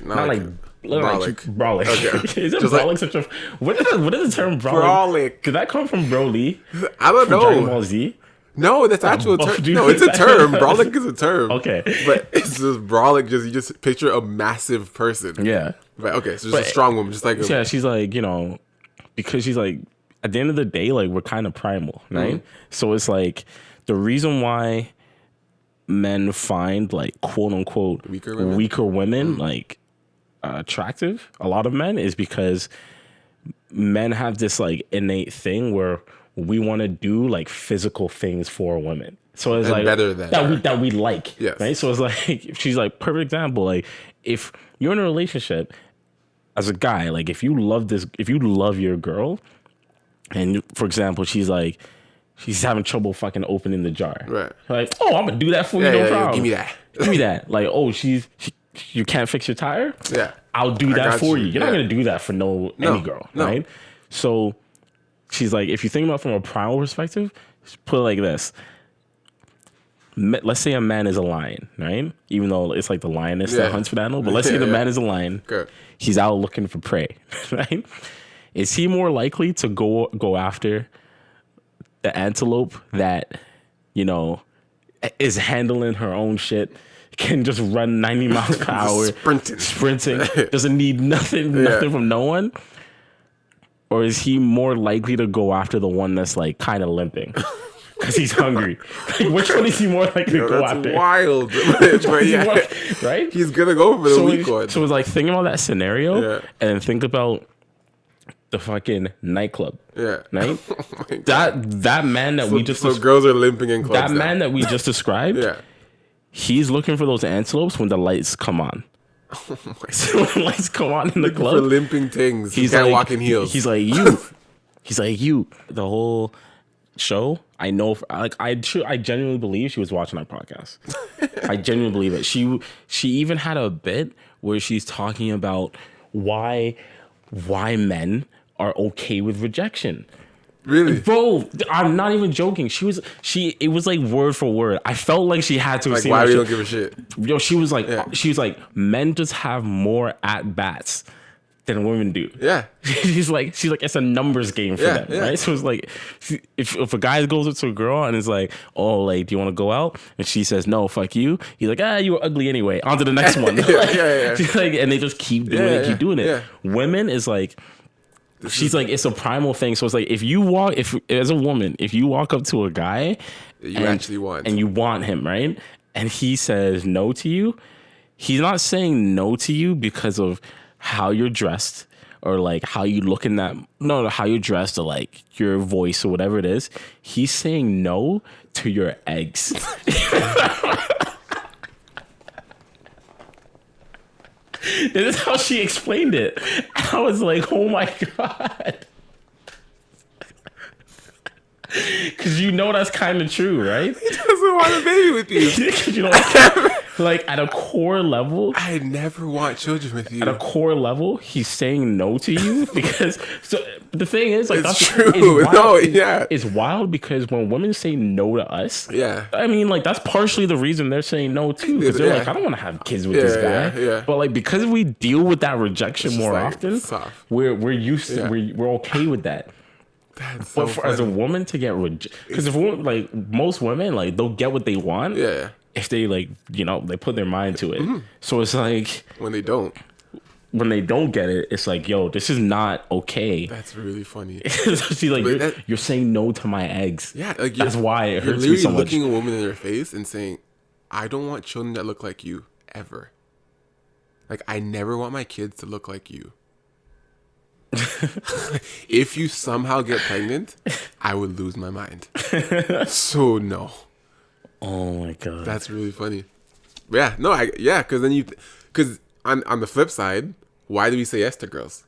brolic. Okay, is it brolic like, such a what is the term brolic? Did that come from Broly? I don't know. Dragon Ball Z? No, that's actual term. No, it's a term. Brolic is a term. Okay, but it's just brolic. You just picture a massive person. Yeah. But okay, so just a strong woman, just like yeah. She's like, because she's like, at the end of the day, like, we're kind of primal, right? So it's like the reason why men find like quote unquote weaker women like attractive, a lot of men, is because men have this like innate thing where we want to do like physical things for women. So it's like better than that we like, yes. Right? So it's like, she's like, perfect example. Like, if you're in a relationship as a guy, like if you love your girl, and for example, she's having trouble fucking opening the jar, right? Like, oh, I'm gonna do that for you, no problem. Give me that. Like, oh, you can't fix your tire? Yeah, I'll do that for you. You're not gonna do that for any girl, right? So she's like, if you think about it from a primal perspective, put it like this. Let's say a man is a lion, right? Even though it's like the lioness that hunts for the animal, but let's say the man is a lion. Good. He's out looking for prey, right? Is he more likely to go after the antelope that, is handling her own shit, can just run 90 miles per hour, sprinting, doesn't need nothing from no one? Or is he more likely to go after the one that's like kind of limping because he's hungry? Like, which one is he more likely to go after? That's wild. Right? He's gonna go for the weak one. So it's like, think about that scenario and think about the fucking nightclub. Yeah. Right? Oh that man that we just... So girls are limping in clubs That man that we just described, he's looking for those antelopes when the lights come on. Oh my so when the lights come on in the club... For limping things. He can't walk in heels. He's like, you. He's like, you. The whole show, I know... I genuinely believe she was watching our podcast. I genuinely believe it. She even had a bit where she's talking about why men are okay with rejection. Really? Bro, I'm not even joking. It was like word for word. I felt like she had to like, say why we don't give a shit. Yo, she was like, men just have more at bats than women do. Yeah. she's like, it's a numbers game for them, right? So it's like, if a guy goes up to a girl and is like, oh, like, do you want to go out? And she says, no, fuck you. He's like, you were ugly anyway. On to the next one. She's like, and they just keep doing it. Yeah. Women is like, she's like, it's a primal thing. So it's like, if as a woman, if you walk up to a guy actually want, and you want him, right? And he says no to you, he's not saying no to you because of how you're dressed or like how you look in that, no, how you're dressed or like your voice or whatever it is. He's saying no to your eggs. This is how she explained it. I was like, oh my God. Because you know that's kind of true, right? He doesn't want a baby with you. Because you know, like at a core level, I never want children with you. at a core level, he's saying no to you because. So the thing is, like, It's that's true. It's wild. No, yeah. It's wild because when women say no to us, Yeah. I mean, like, that's partially the reason they're saying no too, because they're Yeah. like, I don't want to have kids with this guy. Yeah. But like, because we deal with that rejection more like, often, tough. we're used to we're okay with that. That's so But as a funny. woman to get rejected, because if women, like most women, like they'll get what they want. Yeah. If they like, you know, they put their mind to it. So it's like When they don't. when they don't get it, it's like, yo, this is not okay. That's really funny. She's like, you're saying no to my eggs. Yeah, like That's why it you're hurts me literally so much. looking a woman in her face and saying, "I don't want children that look like you ever. Like I never want my kids to look like you. If you somehow get pregnant, I would lose my mind. So no, Oh my God. that's really funny. Yeah, no, because then because on the flip side, why do we say yes to girls?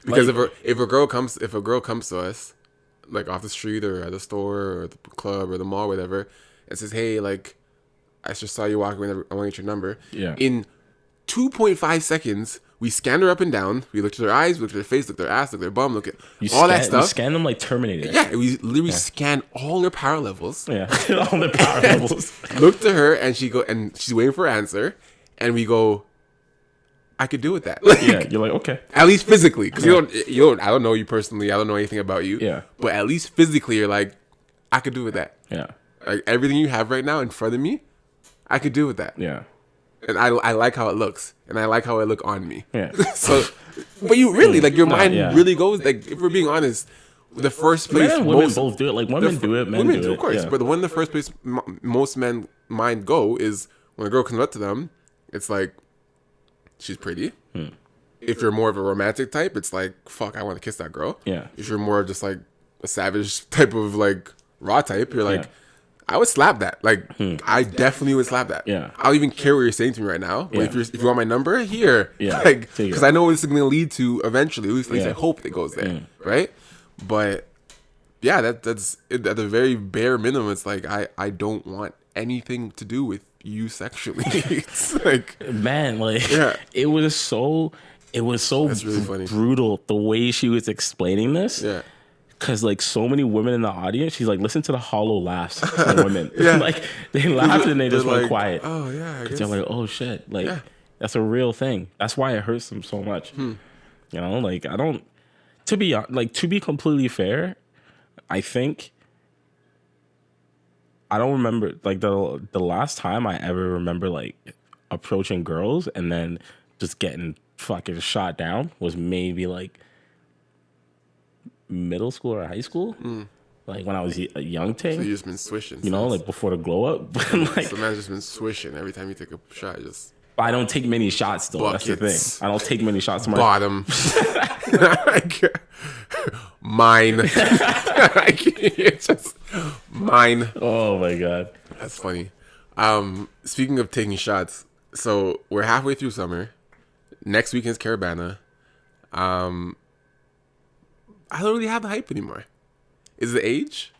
Because Like- if a girl comes to us, like off the street or at the store or the club or the mall, whatever, and says, "Hey, like, I just saw you walking. I want to get your number." Yeah. In 2.5 seconds, we scanned her up and down. We looked at her eyes, looked at her face, looked at her ass, looked at her bum, looked at all that You stuff. scan them like Terminator. Yeah, we literally scanned all her power levels. Yeah. All the power levels. Looked at her and she's waiting for an answer, and we go, I could do with that. Like, Yeah. You're like, okay. at least physically, because you don't. I don't know you personally. I don't know anything about you. Yeah. But at least physically, you're like, I could do with that. Yeah. Like everything you have right now in front of me, I could do with that. Yeah. And I like how it looks, and I like how it look on me. Yeah. So, but you really like your mind yeah. really goes like, if we're being honest, the first place Men and women most both do it. Like women do it, men women do it. of course. Yeah. But the one the first place most men mind go is when a girl comes up to them, it's like she's pretty. If you're more of a romantic type, it's like fuck, I want to kiss that girl. Yeah. If you're more just like a savage type of like raw type, you're like, Yeah. I would slap that. Like I definitely would slap that. Yeah. I don't even care what you're saying to me right now. But Yeah. if you want my number, here. Yeah. Like Take it. because I know what this is gonna lead to eventually. At least Yeah. I hope it goes there. Right? But yeah, that's at the very bare minimum. It's like I don't want anything to do with you sexually. It's like Man, like Yeah. it was so That's really funny. brutal the way she was explaining this. yeah. Cause like so many women in the audience, she's like, listen to the hollow laughs from women. Yeah. Like they laughed and they just They're went like, quiet. Oh yeah, I guess. They're like, oh shit, like Yeah. that's a real thing. That's why it hurts them so much. You know, like I don't. To be completely fair, I think I don't remember like the last time I ever remember like approaching girls and then just getting fucking shot down was maybe like middle school or high school. Like when I was a young So you teen, just been swishing. you know, like before the glow up. Like So man's just been swishing every time you take a shot. Just I don't take many shots though. That's the Buckets. thing. I don't take many shots. My bottom. Mine. It's just mine. oh my God. That's funny. Speaking of taking shots, so we're halfway through summer. Next weekend's Caravana. I don't really have the hype anymore. Is it age?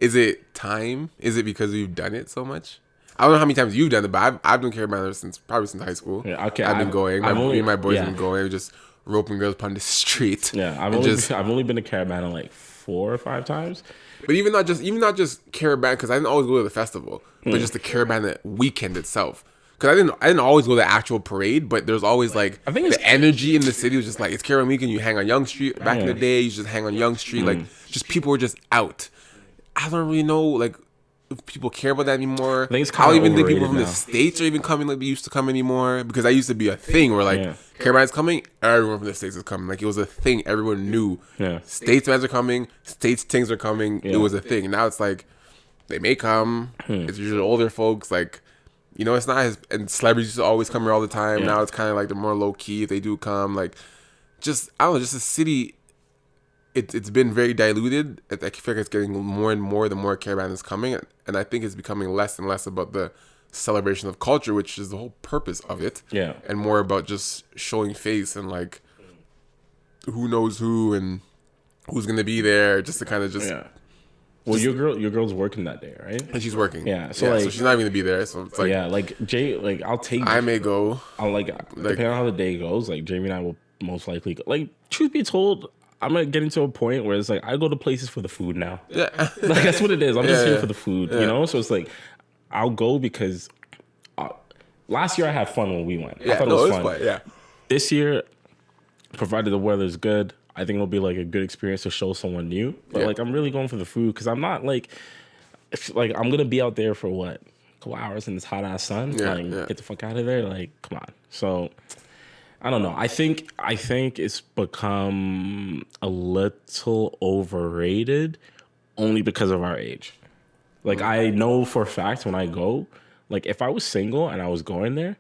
Is it time? Is it because we've done it so much? I don't know how many times you've done it, but I've done Caravana probably since high school. Yeah, okay, I've been going. Me and my boys yeah. have been going. Just roping girls upon the street. Yeah, And I've only been to Caravana like 4 or 5 times. But even not just Caravana, because I didn't always go to the festival, but just the Caravana weekend itself. Because I didn't always go to the actual parade, but there's always like I think it's- the energy in the city was just like it's Caravana weekend. You hang on Young Street. Back in the day, you just hang on Young Street. Like just people were just out. I don't really know like if people care about that anymore. think it's I don't kinda even think people from overrated the now. States are even coming like they used to come anymore. Because that used to be a thing where like Yeah. Caravana's coming, everyone from the States is coming. Like it was a thing everyone knew. Yeah. States fans are coming, States things are coming. Yeah. It was a thing. Now it's like they may come. It's usually older folks. Like, you know, it's not as and celebrities used to always come here all the time. Yeah. Now it's kind of like they're more low key if they do come. Like, just I don't know, just the city. It's been very diluted. I feel like it's getting more and more the more Caravan is coming, and I think it's becoming less and less about the celebration of culture, which is the whole purpose of it. Yeah. And more about just showing face and like who knows who and who's gonna be there, just to kind of just. Yeah. Well, your girl's working that day, right? And she's working. Yeah. So like, so she's not even gonna be there. So it's like, yeah, like Jay, like I'll take. I may go. I'll like depending on how the day goes. Like Jamie and I will most likely go. Like, truth be told, I'm gonna get into a point where it's like I go to places for the food now. Yeah. Like that's what it is. I'm just here for the food, Yeah. you know. So it's like I'll go because last year I had fun when we went. I thought it was fun. Fun. Yeah. This year, provided the weather's good, I think it'll be like a good experience to show someone new. But like I'm really going for the food because I'm not like I'm gonna be out there for what, a couple hours in this hot ass sun. Get the fuck out of there. Like, come on. So I don't know. I think it's become a little overrated only because of our age. Like I know for a fact when I go, like if I was single and I was going there,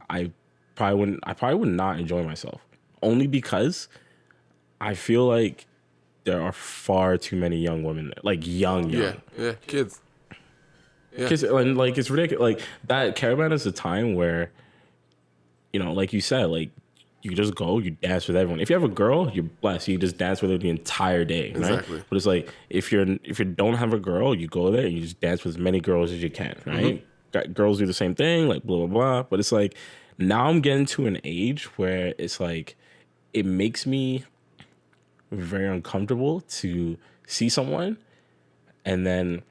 I probably would not enjoy myself. Only because I feel like there are far too many young women there. Like young. Yeah, kids. Yeah. Kids, and like it's ridiculous. Like that caravan is a time where, you know, like you said, like you just go, you dance with everyone. If you have a girl, you're blessed. You just dance with her the entire day, right? Exactly. But it's like if you don't have a girl, you go there and you just dance with as many girls as you can, right? Got girls do the same thing, like blah blah blah. But it's like now I'm getting to an age where it's like it makes me very uncomfortable to see someone and then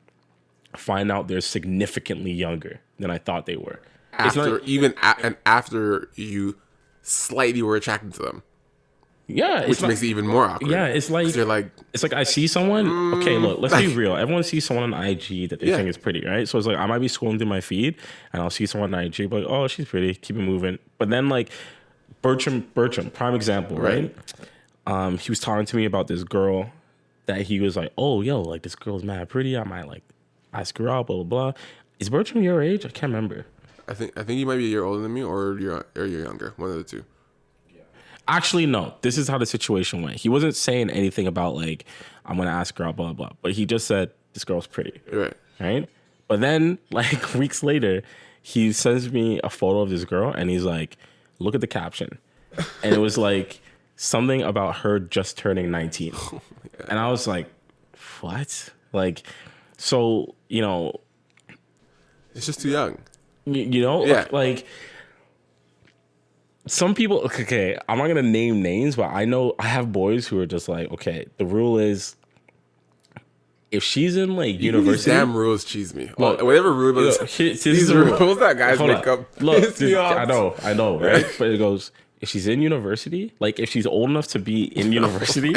find out they're significantly younger than I thought they were. After you slightly were attracted to them. Yeah, which makes it even more awkward. Yeah, it's like I see someone. Okay, look, let's be real. Everyone sees someone on IG that they think is pretty, right? So it's like I might be scrolling through my feed and I'll see someone on IG, but like, oh, she's pretty. Keep it moving. But then like Bertram, prime example, right? He was talking to me about this girl that he was like, oh, yo, like this girl's mad pretty. I might like ask her out, blah blah blah. Is Bertram your age? I can't remember. I think you might be a year older than me, or you're younger. One of the two. Actually, no. This is how the situation went. He wasn't saying anything about like I'm gonna ask her out, blah blah. But he just said this girl's pretty. Right. But then like weeks later, he sends me a photo of this girl, and he's like, look at the caption, and it was like something about her just turning 19, and I was like, what? Like, so you know, it's just too young. You know, like some people. Okay, I'm not gonna name names, but I know I have boys who are just like, okay, the rule is if she's in like university, these damn rules cheese me. Look, whatever rule, these rules that guys make up. Look, I know, right? But it goes. If she's in university, like if she's old enough to be in university,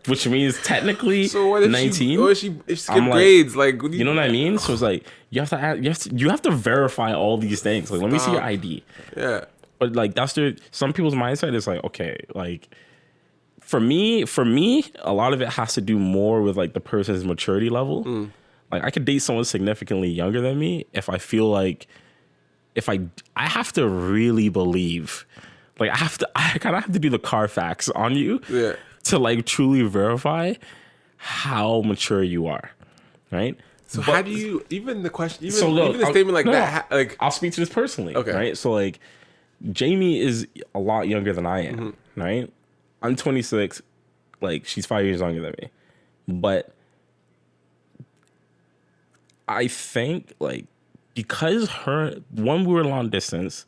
which means technically so what if 19. If she skipped grades, like you know what I mean? So it's like you have to verify all these things. Like let me see your ID. Yeah. But like that's some people's mindset is like, okay, like for me, a lot of it has to do more with like the person's maturity level. Like I could date someone significantly younger than me if I feel like I have to really believe. Like I kind of have to do the Carfax on you to like truly verify how mature you are, right? So how do you even the question? Even the statement like that. Like I'll speak to this personally, okay? Right? So like Jamie is a lot younger than I am, right? I'm 26, like she's 5 years younger than me, but I think like because we were long distance.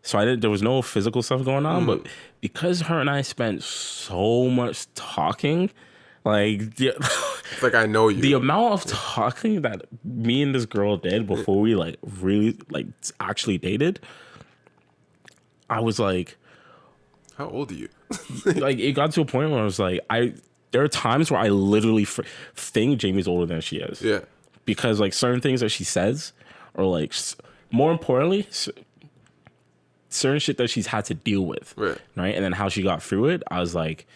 So there was no physical stuff going on, but because her and I spent so much talking, like it's like I know you. The amount of talking that me and this girl did before we like really like actually dated, I was like, how old are you? Like it got to a point where I was like, there are times where I literally think Jamie's older than she is. Yeah. Because like certain things that she says, or like more importantly, certain shit that she's had to deal with, right? And then how she got through it, I was like,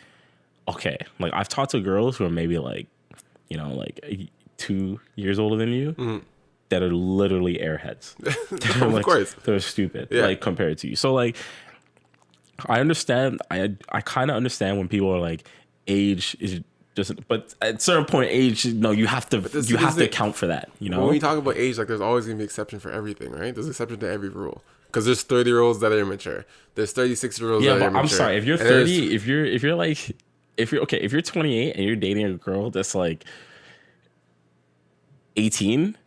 okay. Like I've talked to girls who are maybe like, you know, like 2 years older than you, that are literally airheads. Of course, they're stupid, like compared to you. So like, I understand. I kind of understand when people are like, age but at a certain point age, no, you have to account for that. You know, when we talk about age, like there's always gonna be exception for everything, right? There's exception to every rule. Because there's 30-year-olds that are immature. There's 36-year-olds that are immature. I'm sorry. If you're 30, if you're 28 and you're dating a girl that's like 18,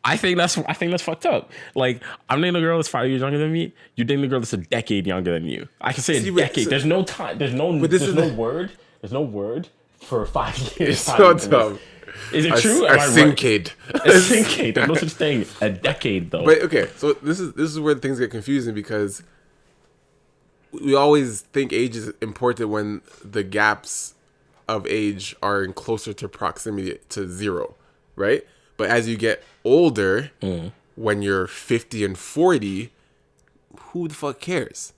I think that's fucked up. Like, I'm dating a girl that's 5 years younger than me. You're dating a girl that's a decade younger than you. I can say a decade. There's no time. There's no word. There's no word for 5 years. It's so dumb. Is it true? A syncade. A syncade. There's no such thing. A decade, though. But okay, so this is where things get confusing, because we always think age is important when the gaps of age are closer to proximity to 0, right? But as you get older, when you're 50 and 40, who the fuck cares?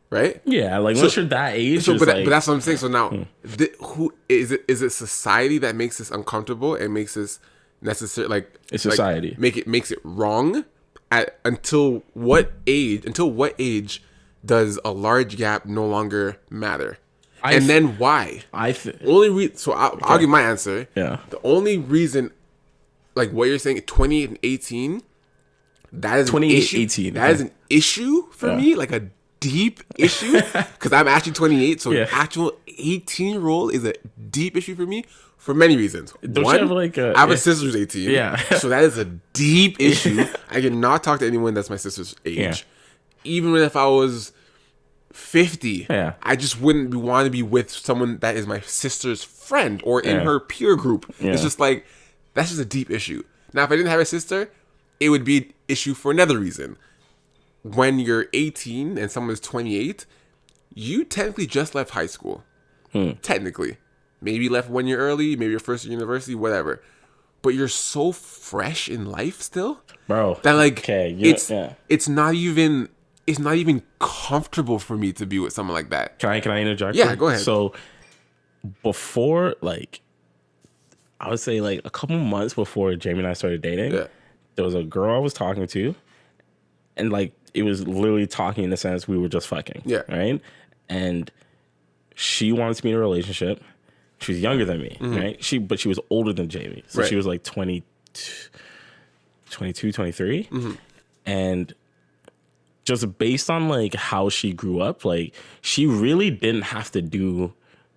Right? Yeah, like once you're that age. But that's what I'm saying. So now, who is it? Is it society that makes this uncomfortable and makes this necessary? Like it's society. Makes it wrong. Until what age? Until what age does a large gap no longer matter? And then why? So I'll give my answer. Yeah. The only reason, like what you're saying, 28 and 18, that is 28, an issue. 18. That is an issue for me. Like a deep issue, because I'm actually 28, so actual 18-year-old is a deep issue for me for many reasons. Don't One, you have like I have a sister who's 18, so that is a deep issue. I cannot talk to anyone that's my sister's age. Even if I was 50, I just wouldn't want to be with someone that is my sister's friend or in her peer group. It's just like, that's just a deep issue. Now, if I didn't have a sister, it would be an issue for another reason. When you're 18 and someone's 28, you technically just left high school. Technically. Maybe left 1 year early, maybe your first year university, whatever. But you're so fresh in life still, bro. That like it's not even comfortable for me to be with someone like that. Can I interject? Yeah, go ahead. So before, like, I would say like a couple months before Jamie and I started dating, there was a girl I was talking to, and like it was literally talking in the sense we were just fucking. Yeah. Right. And she wanted to be in a relationship. She was younger than me, right? But she was older than Jamie. So she was like 22, 23. And just based on like how she grew up, like she really didn't have to do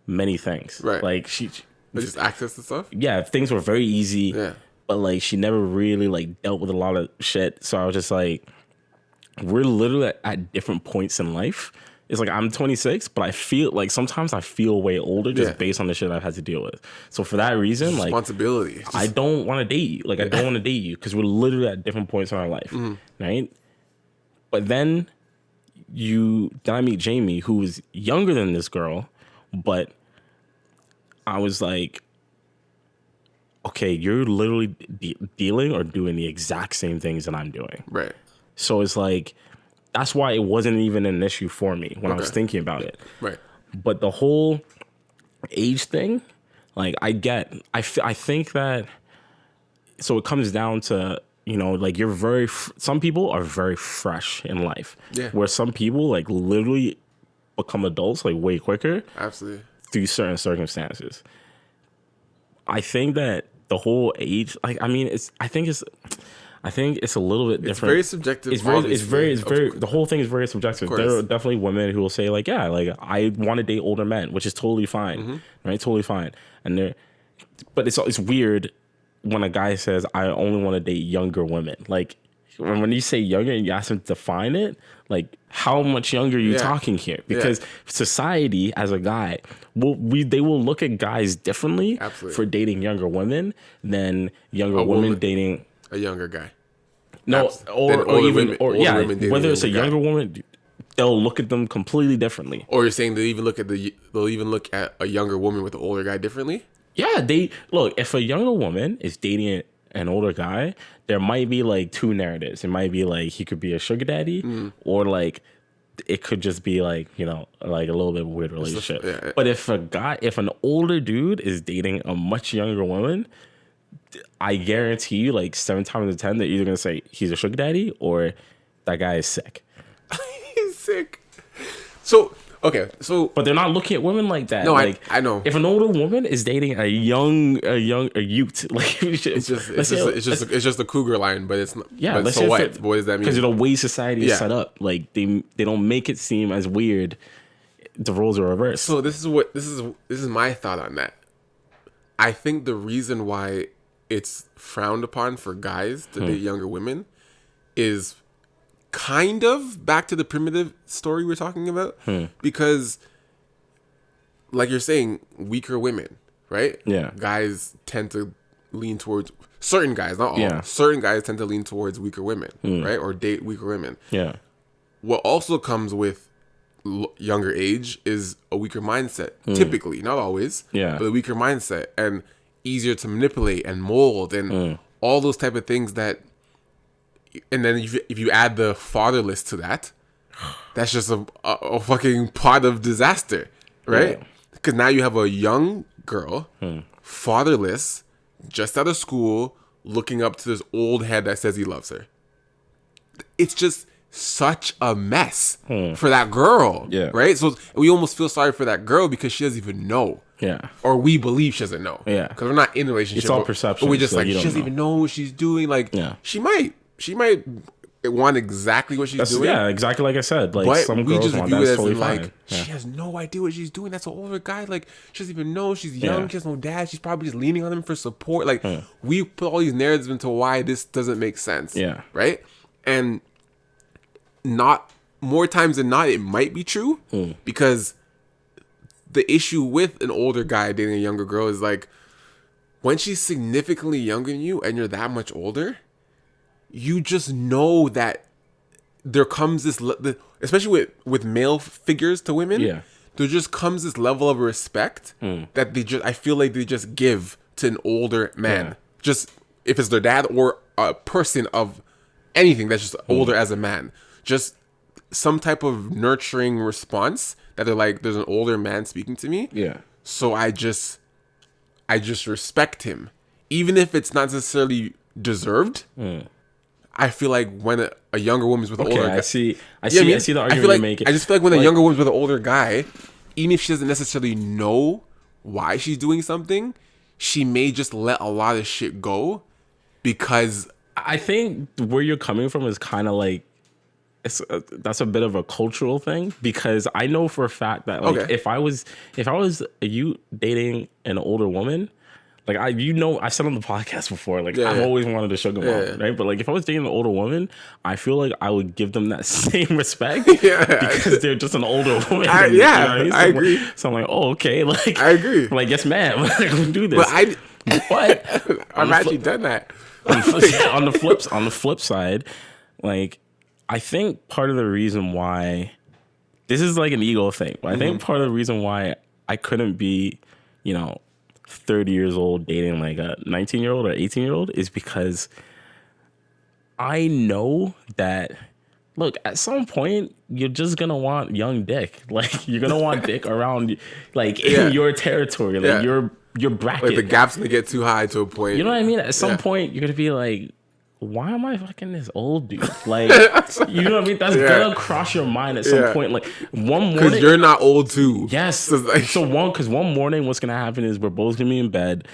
many things. Right. Like she just access to stuff? Yeah, things were very easy. Yeah. But like she never really like dealt with a lot of shit. So I was just like, we're literally at different points in life. It's like I'm 26, but I feel like sometimes I feel way older just based on the shit I've had to deal with. So for that reason, like responsibility, I don't want to date you. Like I don't want to date you because we're literally at different points in our life, right? But then I meet Jamie, who is younger than this girl, but I was like, okay, you're literally dealing or doing the exact same things that I'm doing, right? So it's like, that's why it wasn't even an issue for me when I was thinking about it. Right. But the whole age thing, like I think that, so it comes down to, you know, like some people are very fresh in life. Yeah. Where some people like literally become adults like way quicker. Absolutely. Through certain circumstances. I think that the whole age, like, I mean, I think it's a little bit different. It's very subjective. It's very. The whole thing is very subjective. There are definitely women who will say like, yeah, like I want to date older men, which is totally fine, right? Totally fine. But it's weird when a guy says I only want to date younger women. Like when you say younger and you ask him to define it, like how much younger are you talking here? Because society as a guy, they will look at guys differently for dating younger women than younger women dating a younger guy. No, whether it's a younger woman, they'll look at them completely differently. Or you're saying they'll even look at a younger woman with an older guy differently? Yeah, if a younger woman is dating an older guy, there might be like two narratives. It might be like he could be a sugar daddy, or like it could just be like, you know, like a little bit of a weird relationship. But if an older dude is dating a much younger woman, I guarantee you, like 7 times out of 10, they're either gonna say he's a sugar daddy or that guy is sick. He's sick. So Okay, so But they're not looking at women like that. No, like, I know. If an older woman is dating a youth, like it's just a cougar line, but it's not. yeah. But Let's so say what? What does that mean? Because of the way society is Yeah. set up, like they don't make it seem as weird. The roles are reversed. So this is my thought on that. I think the reason why it's frowned upon for guys to date younger women is kind of back to the primitive story we're talking about, because like you're saying, weaker women, right? Yeah. Guys tend to lean towards certain guys, not all. Yeah. Certain guys tend to lean towards weaker women, right? Or date weaker women. Yeah. What also comes with younger age is a weaker mindset, typically, not always, Yeah. but a weaker mindset, and easier to manipulate and mold and all those type of things that. And then if you add the fatherless to that, that's just a fucking pot of disaster, right? Because now you have a young girl, fatherless, just out of school, looking up to this old head that says he loves her. It's just such a mess for that girl, right? So we almost feel sorry for that girl because she doesn't even know. Yeah. Or we believe she doesn't know. Yeah. Because we're not in a relationship. It's all perception. But we just so like, she doesn't even know what she's doing. Like, she might want exactly what she's doing. Yeah, exactly like I said. Like, But some we girls just want view that. it It's as totally like, fine. she has no idea what she's doing. That's an older guy. Like, she doesn't even know. She's young. She has no dad. She's probably just leaning on him for support. Like, we put all these narratives into why this doesn't make sense. Yeah. Right? And not more times than not, it might be true because the issue with an older guy dating a younger girl is like, when she's significantly younger than you and you're that much older, you just know that there comes this, especially with male figures to women, there just comes this level of respect that I feel like they just give to an older man. Just if it's their dad or a person of anything that's just older as a man, just some type of nurturing response that they're like, there's an older man speaking to me. Yeah. So I just respect him, even if it's not necessarily deserved. I feel like when a younger woman's with an older guy, I see the argument you're making. I just feel like when a younger woman's with an older guy, even if she doesn't necessarily know why she's doing something, she may just let a lot of shit go because I think where you're coming from is kind of like, that's a bit of a cultural thing, because I know for a fact that like if I was you dating an older woman, like I said on the podcast before, like I've always wanted a sugar mom, right? But like if I was dating an older woman, I feel like I would give them that same respect because they're just an older woman. I agree. So I'm like, oh, okay, like I agree. I'm like, yes, ma'am, like, we'll do this. But I've actually done that. On the flip side, like, I think part of the reason why this is like an ego thing, but I think part of the reason why I couldn't be, 30 years old dating like a 19-year-old or 18-year-old is because I know that, look, at some point you're just gonna want young dick. Like, you're gonna want dick around, like, in your territory, like your bracket. Like the gap's gonna get too high to a point. You know what I mean? At some point you're gonna be like, why am I fucking this old dude? Like, you know what I mean? That's gonna cross your mind at some point. Like, one morning, because you're not old too. Yes. So one morning, what's gonna happen is we're both gonna be in bed.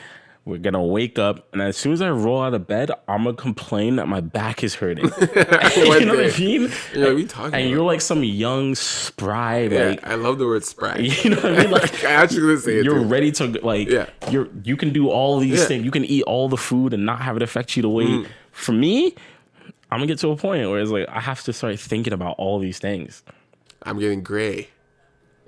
We're gonna wake up, and as soon as I roll out of bed, I'm gonna complain that my back is hurting. You know what I mean? Yeah, what are you talking about? You're like some young spry. Like, I love the word spry. You know what I mean? Like, I actually gonna say it. You're too. ready to like. You can do all these things. You can eat all the food and not have it affect you the way. For me, I'm gonna get to a point where it's like I have to start thinking about all these things. I'm getting gray.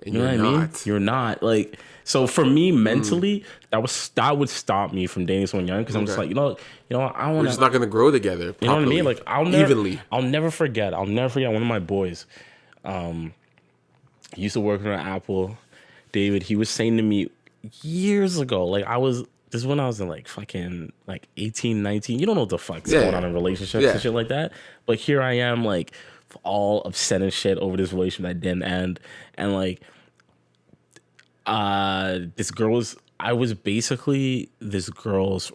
And you know what I mean? You're not. Like, so for me mentally, that would stop me from dating someone young, because I'm just like, I want to. We're just not gonna grow together properly. You know what I mean? Like, I'll never forget one of my boys. He used to work on Apple. David, he was saying to me years ago, like this is when I was in like fucking like 18, 19. You don't know what the fuck's going on in relationships and shit like that. But here I am, like, all upset and shit over this relationship that didn't end. And like, I was basically this girl's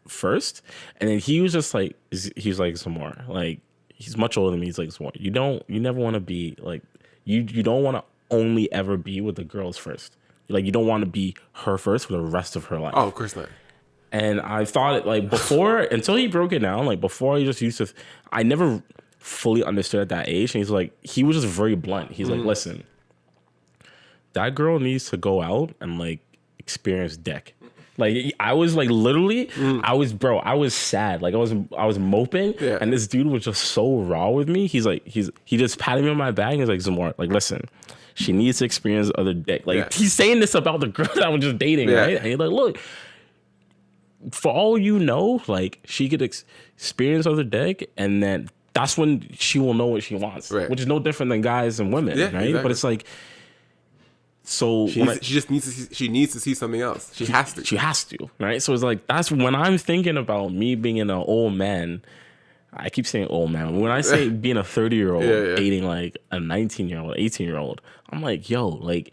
first. And then he was just like, some more. Like, he's much older than me. He's like, some more. You never want to be like, you don't want to only ever be with the girls first. Like, you don't want to be her first for the rest of her life. Oh, of course not. And I thought it, like, before, until he broke it down, like, before I just used to, I never fully understood at that age. And he was just very blunt. He's like, listen, that girl needs to go out and, like, experience dick. Like, I was like, literally, I was sad. Like, I was moping, and this dude was just so raw with me. He's like, he just patted me on my back. And he's like, Zamor, like, listen, she needs to experience other dick. Like, he's saying this about the girl that I was just dating, right? And he's like, look, for all you know, like, she could experience other dick, and then that's when she will know what she wants, which is no different than guys and women, right? Exactly. But it's like, so she needs to see something else. She has to, right? So it's like, that's when I'm thinking about me being an old man. I keep saying old man. When I say being a 30-year-old dating like a 19-year-old, 18-year-old, I'm like, yo, like,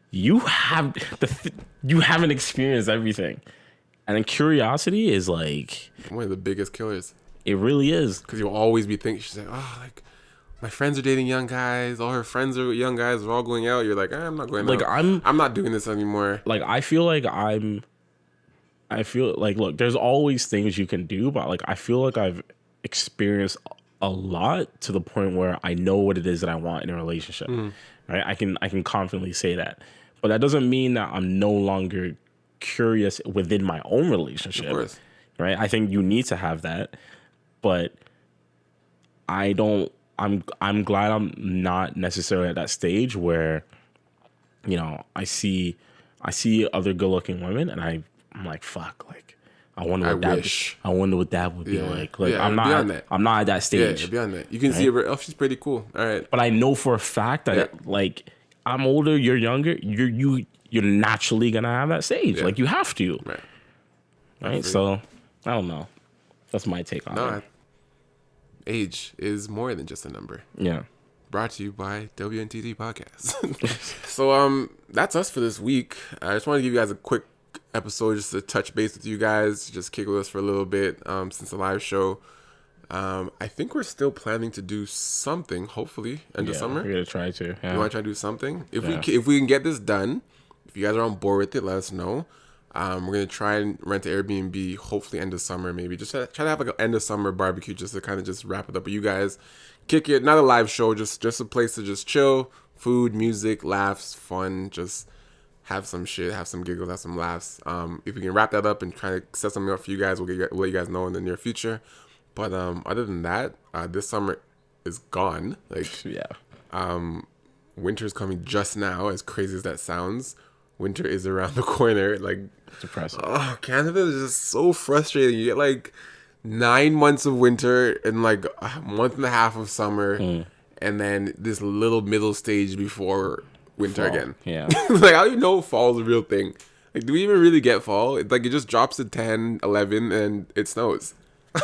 you haven't experienced everything. And then curiosity is like one of the biggest killers. It really is. Because you'll always be thinking, she's like, oh, like, my friends are dating young guys. All her friends are young guys. They're all going out. You're like, I'm not going out. I'm not doing this anymore. Like, I feel like, look, there's always things you can do, but like, I feel like I've experienced a lot to the point where I know what it is that I want in a relationship. Right? I can confidently say that. But that doesn't mean that I'm no longer curious within my own relationship. Of course. Right? I think you need to have that, but I'm glad I'm not necessarily at that stage where, you know, I see other good-looking women and I'm like, fuck, like, I wonder what that would be like. Like, I'm not at that stage. Yeah, beyond that. You can see her, oh, she's pretty cool. All right. But I know for a fact that like, I'm older, you're younger, you're naturally gonna have that stage. Like, you have to. Right? So, I don't know. That's my take on it. Age is more than just a number. Yeah. Brought to you by WNTT Podcast. So, that's us for this week. I just want to give you guys a quick episode just to touch base with you guys, just kick with us for a little bit since the live show. I think we're still planning to do something, hopefully, end of summer. We're going to try to. Yeah. You want to try to do something? If we can get this done, if you guys are on board with it, let us know. We're going to try and rent an Airbnb, hopefully end of summer, maybe. Just try to have like an end of summer barbecue just to kind of just wrap it up with you guys. Kick it. Not a live show, just a place to just chill. Food, music, laughs, fun. Just have some shit, have some giggles, have some laughs. If we can wrap that up and try to set something up for you guys, we'll let you guys know in the near future. But other than that, this summer is gone. Like, winter's coming just now, as crazy as that sounds. Winter is around the corner. Like, depressing. Oh, Canada is just so frustrating. You get like 9 months of winter and like a month and a half of summer, and then this little middle stage before winter fall again. Yeah. Like, I don't even know if fall is a real thing. Like, do we even really get fall? It's like, it just drops to 10, 11, and it snows.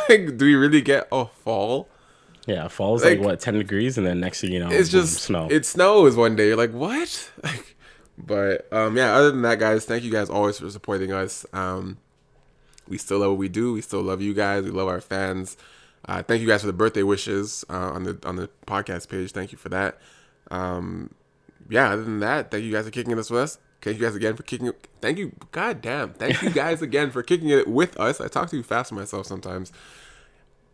Like, do we really get fall? Yeah, fall is like what, 10 degrees, and then next thing you know, it's just snow. It snows one day. You're like, what? Like, but other than that, guys, thank you guys always for supporting us. We still love what we do. We still love you guys. We love our fans. Thank you guys for the birthday wishes on the podcast page. Thank you for that. Other than that, thank you guys for kicking this with us. Thank you guys again for kicking it. Thank you. Goddamn. Thank you guys again for kicking it with us. I talk too fast for myself sometimes.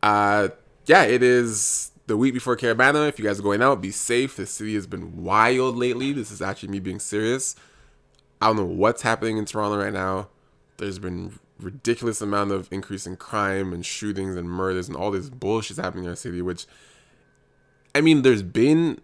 It is the week before Caravana. If you guys are going out, be safe. The city has been wild lately. This is actually me being serious. I don't know what's happening in Toronto right now. There's been ridiculous amount of increase in crime and shootings and murders and all this bullshit happening in our city, which, I mean, there's been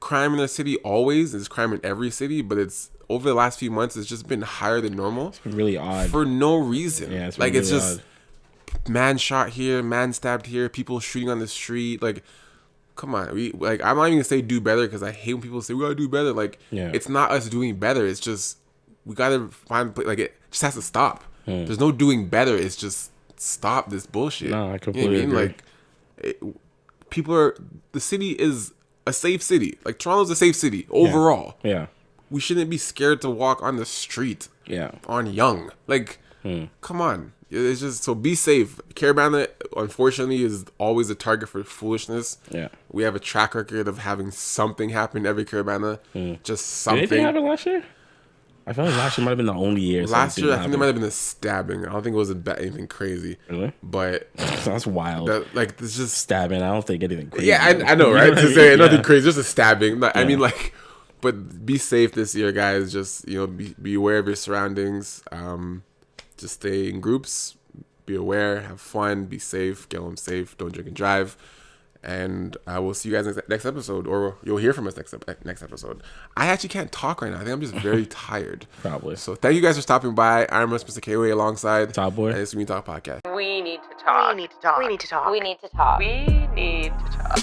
crime in our city always. There's crime in every city, but it's over the last few months, it's just been higher than normal. It's been really odd. For no reason. Yeah, it's been really just odd. Man shot here, man stabbed here, people shooting on the street. Like, come on. I'm not even gonna say do better, because I hate when people say we gotta do better. Like, it's not us doing better. It's just, we gotta find, like, it just has to stop. There's no doing better. It's just stop this bullshit. No, I completely agree. Like, the city is a safe city. Like, Toronto's a safe city overall. Yeah. We shouldn't be scared to walk on the street. On Yonge. Like, Come on. It's just, so be safe. Caravana, unfortunately, is always a target for foolishness. Yeah. We have a track record of having something happen every Caravana. Just Did something. anything happen last year? I feel like last year might have been the only year. Last year, I think there might have been a stabbing. I don't think it was anything crazy. Really? But that's wild. Like, it's just Stabbing. I don't think anything crazy. Yeah, I know, right? To say nothing crazy, just a stabbing. I mean, Yeah. like, but be safe this year, guys. Just, be aware of your surroundings. Just stay in groups. Be aware. Have fun. Be safe. Get home safe. Don't drink and drive. And we'll see you guys next episode, or you'll hear from us next episode. I actually can't talk right now. I think I'm just very tired. Probably. So thank you guys for stopping by. I'm Mr. KOA alongside Top Boy. and it's We Talk Podcast. We need to talk. We need to talk. We need to talk. We need to talk. We need to talk.